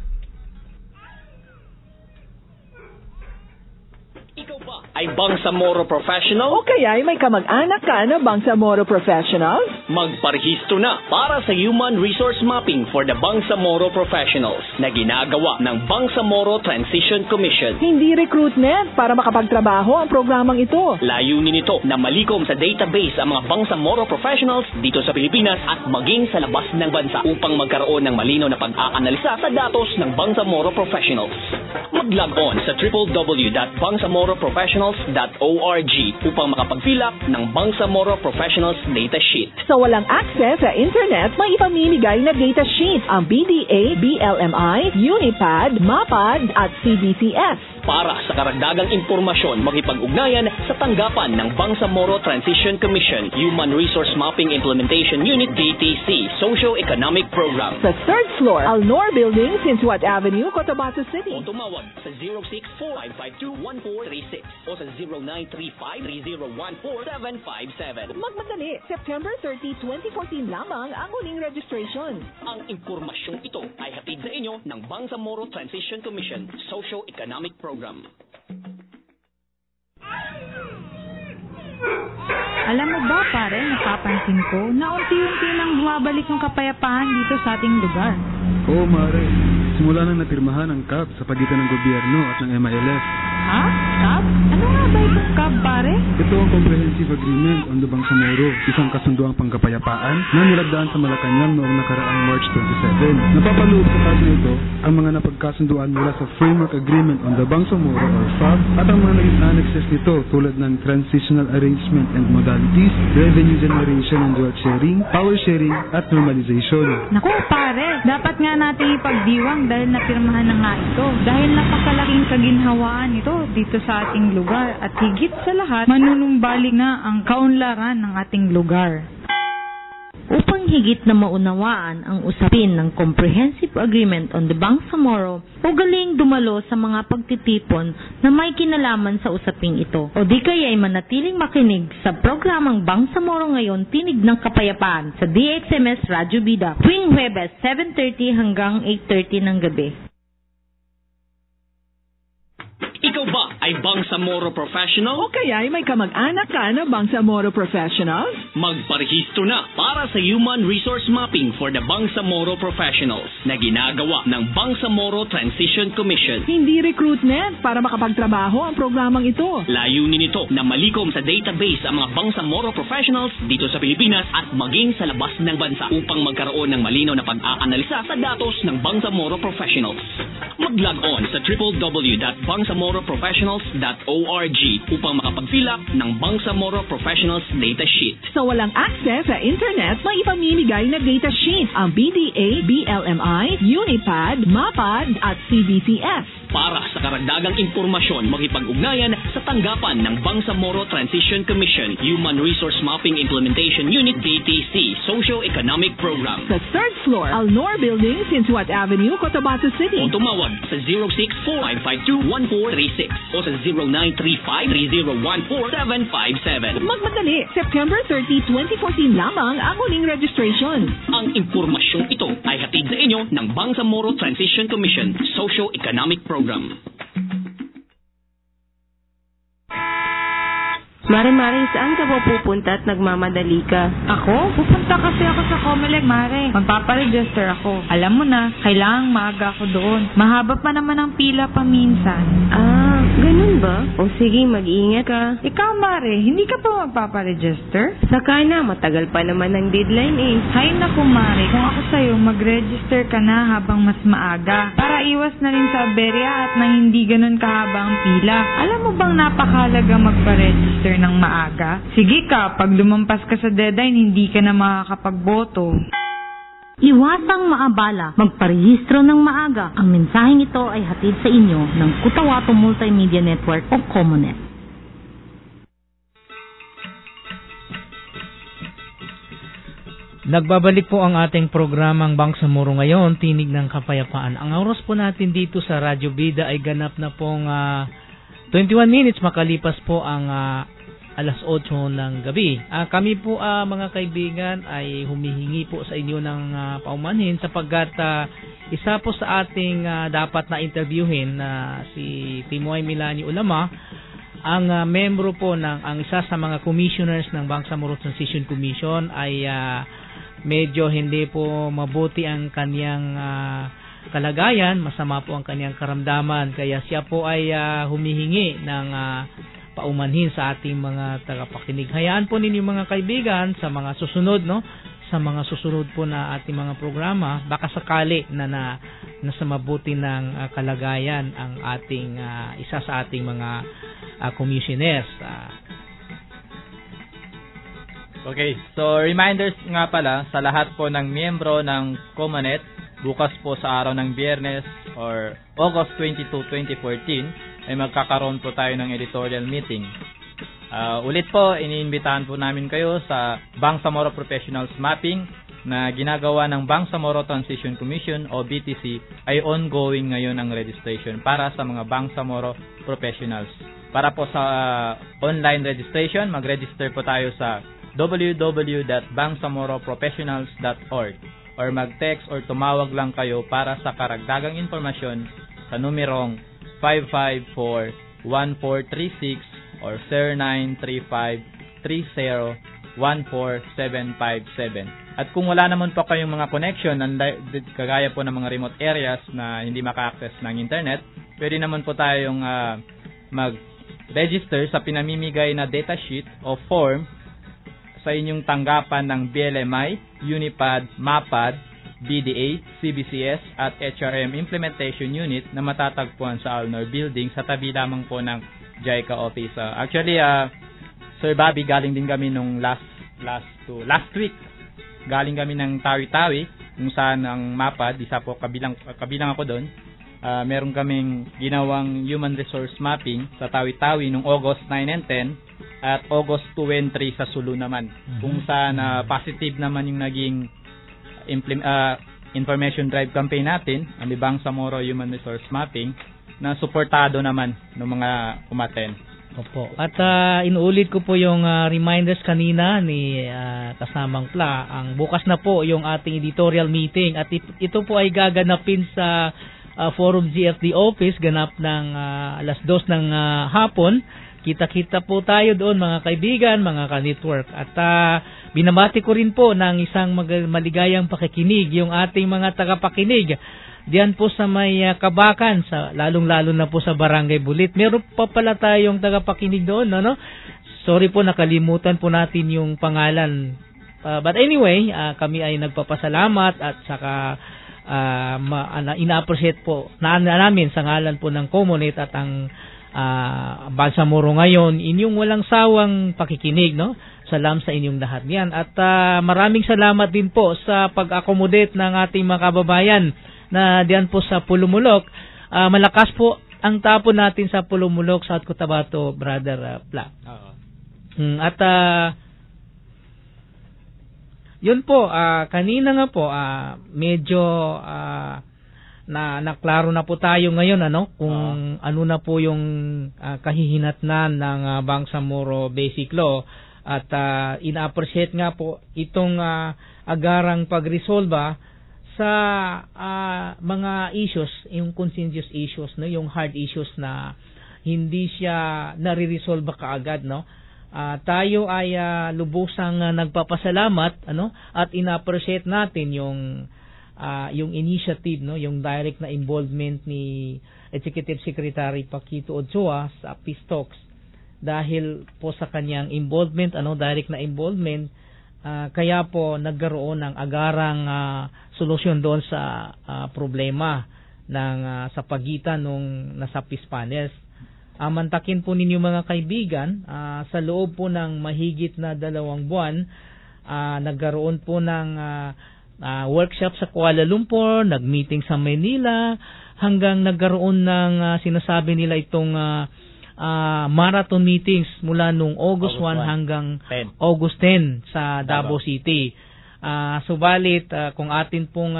Ikaw ba ay Bangsamoro Professional? O kaya ay may kamag-anak ka na Bangsamoro Professionals? Magparehistro na para sa Human Resource Mapping for the Bangsamoro Professionals na ginagawa ng Bangsamoro Transition Commission. Hindi recruitment para makapagtrabaho ang programang ito. Layunin nito na malikom sa database ang mga Bangsamoro Professionals dito sa Pilipinas at maging sa labas ng bansa upang magkaroon ng malinaw na pag-aanalisa sa datos ng Bangsamoro Professionals. Mag-log on sa www.bangsamoroprofessionals.org upang makapag-fill up ng Bangsamoro Professionals Data Sheet. Sa walang access sa internet, may ipamimigay na data sheet ang BDA, BLMI, Unipad, MAPAD at CBCS. Para sa karagdagang impormasyon, makipag-ugnayan sa tanggapan ng Bangsamoro Transition Commission, Human Resource Mapping Implementation Unit, BTC, Socio-Economic Program. Sa 3rd floor, Alnor Building, Sinsuat Avenue, Cotabato City. O tumawag sa 0645521436 o sa 0935-3014-757. Magmadali, September 30, 2014 lamang ang huling registration. Ang impormasyong ito ay hatid sa inyo ng Bangsamoro Transition Commission, Socio-Economic Program. Alam mo ba pare, napapansin ko na unti-unti nang bumabalik yung kapayapaan dito sa ating lugar. Oo, Mare. Simula nang napirmahan ang CAP sa pagitan ng gobyerno at ng MILF. Ha? CAP? Ano nga ba itong CAP, pare? Ito ang Comprehensive Agreement on the Bangsamoro, isang kasunduang pangkapayapaan na nilagdaan sa Malacanang noong nakaraang March 27. Napapaloob sa CAP na ito ang mga napagkasunduan mula sa Framework Agreement on the Bangsamoro or FAB at ang mga naging annexes nito tulad ng Transitional Arrangement and Modalities, Revenue Generation and Wealth Sharing, Power Sharing at Normalization. Naku, pare, dapat nga natin ipagdiwang dahil napirmahan na nga ito. Dahil napakalaking kaginhawaan ito dito sa ating lugar at higit sa lahat, manunumbalik na ang kaunlaran ng ating lugar. Upang higit na maunawaan ang usapin ng Comprehensive Agreement on the Bangsamoro, ugaling dumalo sa mga pagtitipon na may kinalaman sa usaping ito. O di kaya ay manatiling makinig sa programang Bangsamoro ngayon, Tinig ng Kapayapaan sa DXMS Radyo Bida, tuwing Huwebes 7:30 hanggang 8:30 ng gabi. Ikaw ba ay Bangsamoro Professional O kaya ay may kamag-anak ka na Bangsamoro Professionals? magparehistro na para sa Human Resource Mapping for the Bangsamoro Professionals na ginagawa ng Bangsamoro Transition Commission. Hindi recruitment para makapagtrabaho ang programang ito. Layunin nito na malikom sa database ang mga Bangsamoro Professionals dito sa Pilipinas at maging sa labas ng bansa upang magkaroon ng malinaw na pag-aanalisa sa datos ng Bangsamoro Professionals. Mag-log on sa www.bangsamoroprofessionals.org upang makapag-fill up ng Bangsamoro Professionals Data Sheet. Sa walang access sa internet, may ipamimigay na data sheet ang BDA, BLMI, Unipad, MAPAD at CBCS. Para sa karagdagang impormasyon, makipag-ugnayan sa tanggapan ng Bangsamoro Transition Commission Human Resource Mapping Implementation Unit BTC Socio-Economic Program. Sa 3rd floor, Alnor Building, Sinsuat Avenue, Cotabato City. O tumawag sa 0645521436 o sa 0935-3014-757. Magmadali, September 30, 2014 lamang ang huling registration. Ang impormasyong ito ay hatid sa inyo ng Bangsamoro Transition Commission Socio-Economic Program. Mare, saan ka po pupunta at nagmamadali ka? Ako? Pupunta kasi ako sa Comelec, Mare. Magpaparegister ako. Alam mo na, kailangang maaga ako doon. Mahaba pa naman ang pila paminsan. Ah, ganun ba? O sige, mag-iingat ka. Ikaw, Mare, hindi ka pa magpaparegister? Saka na, matagal pa naman ang deadline eh. Hay naku, Mare, kung ako sa'yo, mag-register ka na habang mas maaga. Para iwas na rin sa aberya at nang hindi ganun kahaba ang pila. Alam mo bang napakahalaga magpa-register ng maaga? Sige ka, pag lumampas ka sa deadline, hindi ka na makakapagboto. Iwasang maabala, magparehistro ng maaga. Ang mensaheng ito ay hatid sa inyo ng Kutawato Multimedia Network o COMONET. Nagbabalik po ang ating programang Bangsamoro ngayon, Tinig ng Kapayapaan. Ang oras po natin dito sa Radyo Bida ay ganap na pong 21 minutes makalipas po ang alas 8 ng gabi. Kami po mga kaibigan ay humihingi po sa inyo ng paumanhin sapagkat isa po sa ating dapat na interviewin si Timoy Milani Ulama, ang membro po ang isa sa mga commissioners ng Bangsamoro Transition Commission ay medyo hindi po mabuti ang kanyang kalagayan, masama po ang kanyang karamdaman, kaya siya po ay humihingi ng paumanhin sa ating mga tagapakinig. Hayaan po ninyo mga kaibigan sa mga susunod, sa mga susunod po na ating mga programa, baka sakali na nasa mabuti ng kalagayan ang ating isa sa ating mga commissioners. Okay, so reminders nga pala sa lahat po ng miyembro ng COMONET, bukas po sa araw ng Biyernes or August 22, 2014 ay magkakaroon po tayo ng editorial meeting. Ulit po, iniimbitahan po namin kayo sa Bangsamoro Professionals Mapping na ginagawa ng Bangsamoro Transition Commission o BTC ay ongoing ngayon ang registration para sa mga Bangsamoro Professionals. Para po sa online registration, mag-register po tayo sa www.bangsamoroprofessionals.org or mag-text or tumawag lang kayo para sa karagdagang informasyon sa numerong 554-1436 or 0935-30-14757. At kung wala naman po kayong mga connection, kagaya po ng mga remote areas na hindi maka-access ng internet, pwede naman po tayong mag-register sa pinamimigay na data sheet o form sa inyong tanggapan ng BLMI, Unipad, MAPAD, BDA, CBCS at HRM Implementation Unit na matatagpuan sa Alnor Building sa tabi lamang po ng JICA office. Actually, Sir Bobby, galing din kami nung last week. Galing kami ng Tawi-Tawi, kung saan ang MAPAD, isa po kabilang ako doon. Meron kaming ginawang human resource mapping sa Tawi-Tawi nung August 9 and 10 at August 2 and 3 sa Sulu naman. Kung saan positive naman yung naging information drive campaign natin, ang Bangsamoro Human Resource Mapping, na suportado naman ng mga umaten. Opo. At inuulit ko po yung reminders kanina ni kasamang Pla. Ang bukas na po yung ating editorial meeting at ito po ay gaganapin sa Forum GFD office, ganap ng alas 2 ng hapon. Kita-kita po tayo doon mga kaibigan, mga ka-network. At binabati ko rin po ng isang maligayang pakikinig yung ating mga tagapakinig diyan po sa may Kabakan, lalong-lalo na po sa Barangay Bulit. Meron pa pala tayong tagapakinig doon, no? Sorry po, nakalimutan po natin yung pangalan. But anyway, kami ay nagpapasalamat at saka ina-appreciate po namin sa ngalan po ng Comunet at ang Bangsamoro ngayon, inyong walang sawang pakikinig, no? Salam sa inyong lahat yan. At maraming salamat din po sa pag-accommodate ng ating mga kababayan na diyan po sa Pulumulok. Malakas po ang tapon natin sa Pulumulok, South Cotabato, Brother Pla. At yun po, kanina nga po, medyo naklaro na po tayo ngayon kung ano na po yung kahihinatnan ng Bangsamoro Basic Law at ina-appreciate nga po itong agarang pagresolba sa mga issues, yung contentious issues, no, yung hard issues na hindi siya nare-resolve kaagad, no. Tayo ay lubusang nagpapasalamat at ina-appreciate natin yung initiative, no, yung direct na involvement ni Executive Secretary Paquito Ochoa sa Peace Talks. Dahil po sa kanyang involvement, direct na involvement, kaya po nagkaroon ng agarang solusyon doon sa problema ng sa pagitan nung nasa peace panels. Mantakin po ninyo mga kaibigan, sa loob po ng mahigit na 2 buwan, nagkaroon po ng workshop sa Kuala Lumpur, nag-meeting sa Manila, hanggang nagkaroon ng sinasabi nila itong marathon meetings mula nung August 1 hanggang 10. August 10 sa Davao City. Subalit kung atin pong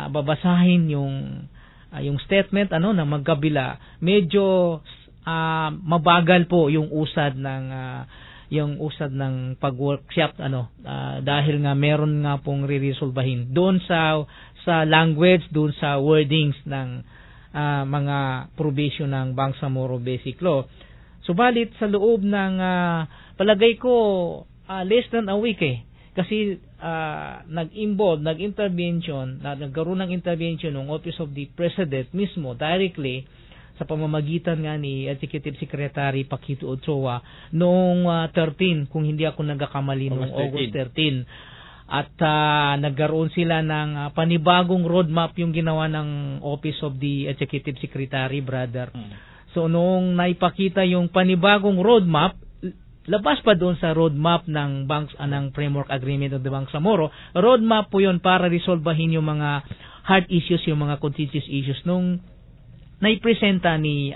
babasahin yung statement na magkabila, medyo mabagal po yung usad ng pag-workshop dahil nga meron nga pong re-resolbahin doon sa language, doon sa wordings ng mga provision ng Bangsamoro Basic Law. Subalit sa loob ng palagay ko less than a week kasi nagkaroon ng intervention ng Office of the President mismo directly sa pamamagitan nga ni Executive Secretary Paquito Ochoa noong 13, kung hindi ako nagkakamali, noong August 13. At nagkaroon sila ng panibagong roadmap yung ginawa ng Office of the Executive Secretary, brother. So noong naipakita yung panibagong roadmap, labas pa doon sa roadmap ng Framework Agreement of the Bangsamoro. Roadmap po yun para resolbahin yung mga hard issues, yung mga contentious issues. Nung naipresenta ni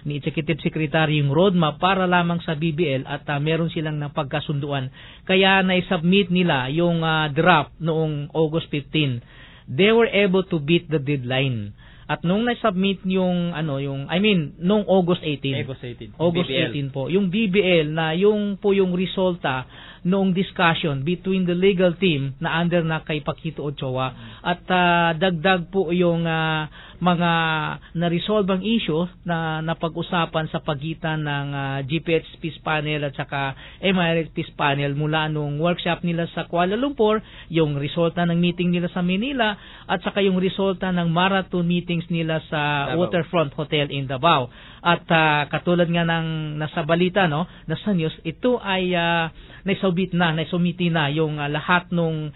Executive Secretary yung roadmap para lamang sa BBL at meron silang napagkasunduan. Kaya na-submit nila yung draft noong August 15. They were able to beat the deadline. At nung na-submit nung August 18. August 18 po. Yung BBL na yung resulta noong discussion between the legal team na under na kay Paquito Ochoa at dagdag po yung mga na-resolve ang issue na napag-usapan sa pagitan ng GPH Peace Panel at saka MIRX Peace Panel mula nung workshop nila sa Kuala Lumpur, yung resulta ng meeting nila sa Manila at saka yung resulta ng marathon meetings nila sa Davao Waterfront Hotel in Davao. At katulad nga ng nasa balita, nasa news, ito ay naisumiti na yung lahat ng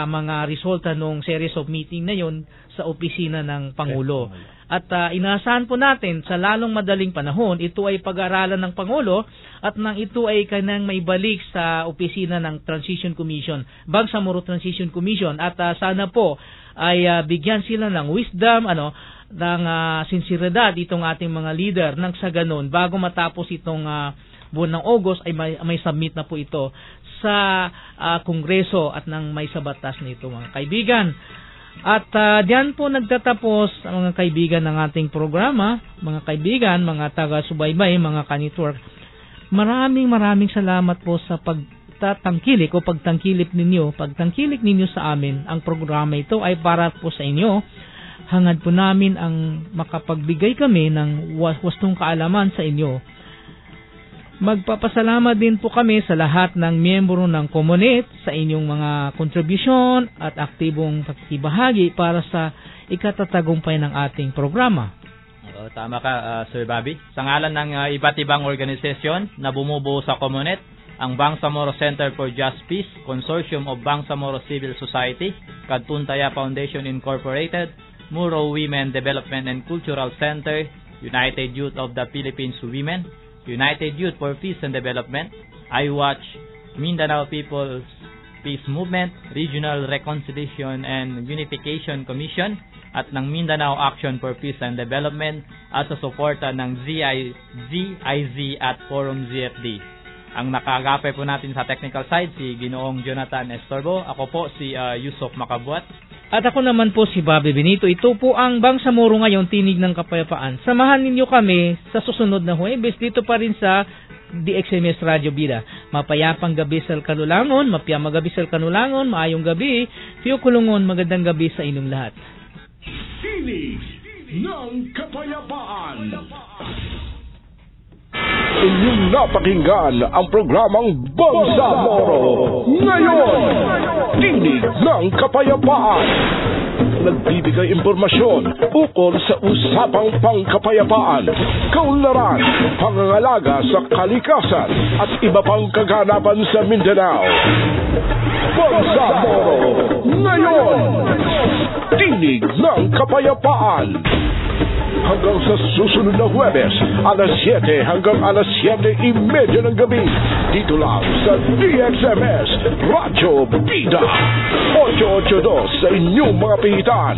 mga resulta ng series of meeting na yon sa opisina ng Pangulo. At inaasahan po natin sa lalong madaling panahon, ito ay pag-aaralan ng Pangulo at nang ito ay kanang maibalik sa opisina ng Transition Commission, Bangsamoro Transition Commission, at sana po ay bigyan sila ng wisdom, ng sinseridad itong ating mga leader nang sa ganun bago matapos itong buwan ng August ay may submit na po ito sa Kongreso at nang may sabatas na ito, mga kaibigan. At diyan po nagtatapos mga kaibigan ng ating programa, mga kaibigan, mga taga-subaybay, mga ka-network. Maraming salamat po sa pagtangkilik ninyo sa amin. Ang programa ito ay para po sa inyo. hangad po namin ang makapagbigay kami ng wastong kaalaman sa inyo. Magpapasalamat din po kami sa lahat ng miyembro ng Comunet sa inyong mga kontribusyon at aktibong pagkibahagi para sa ikatatagumpay ng ating programa. Tama ka, Sir Bobby. Sa ngalan ng iba't ibang organisasyon na bumubuo sa Comunet, ang Bangsamoro Center for Just Peace, Consortium of Bangsamoro Civil Society, Kadtuntaya Foundation Incorporated, Muro Women Development and Cultural Center, United Youth of the Philippines Women, United Youth for Peace and Development, iWatch, Mindanao People's Peace Movement, Regional Reconciliation and Unification Commission, at ng Mindanao Action for Peace and Development at sa suporta ng ZIZ at Forum ZFD. Ang nakagapay po natin sa technical side, si Ginoong Jonathan Estorbo. Ako po si Yusuf Makabuat. At ako naman po si Bobby Benito. Ito po ang Bangsamoro ngayon, Tinig ng Kapayapaan. Samahan ninyo kami sa susunod na Huwebes dito pa rin sa DXMS Radio Bida. Mapayapang gabi sa Kanulangon, mapiyamang gabi sa Kanulangon, maayong gabi, Fiyo Kulungon, magandang gabi sa inyong lahat. Tinig ng Kapayapaan. Inyong napakinggan ang programang Bangsamoro ngayon. Tinig ng Kapayapaan. Nagbibigay impormasyon ukol sa usapang pangkapayapaan, kaunlaran, pangangalaga sa kalikasan at iba pang kaganapan sa Mindanao. Bangsamoro ngayon. Tinig ng Kapayapaan. Hanggang sa susunod na Huwebes, alas 7 hanggang alas 7:30 ng gabi. Dito lang sa DXMS Radio Bida 882 sa inyong mga pihitan.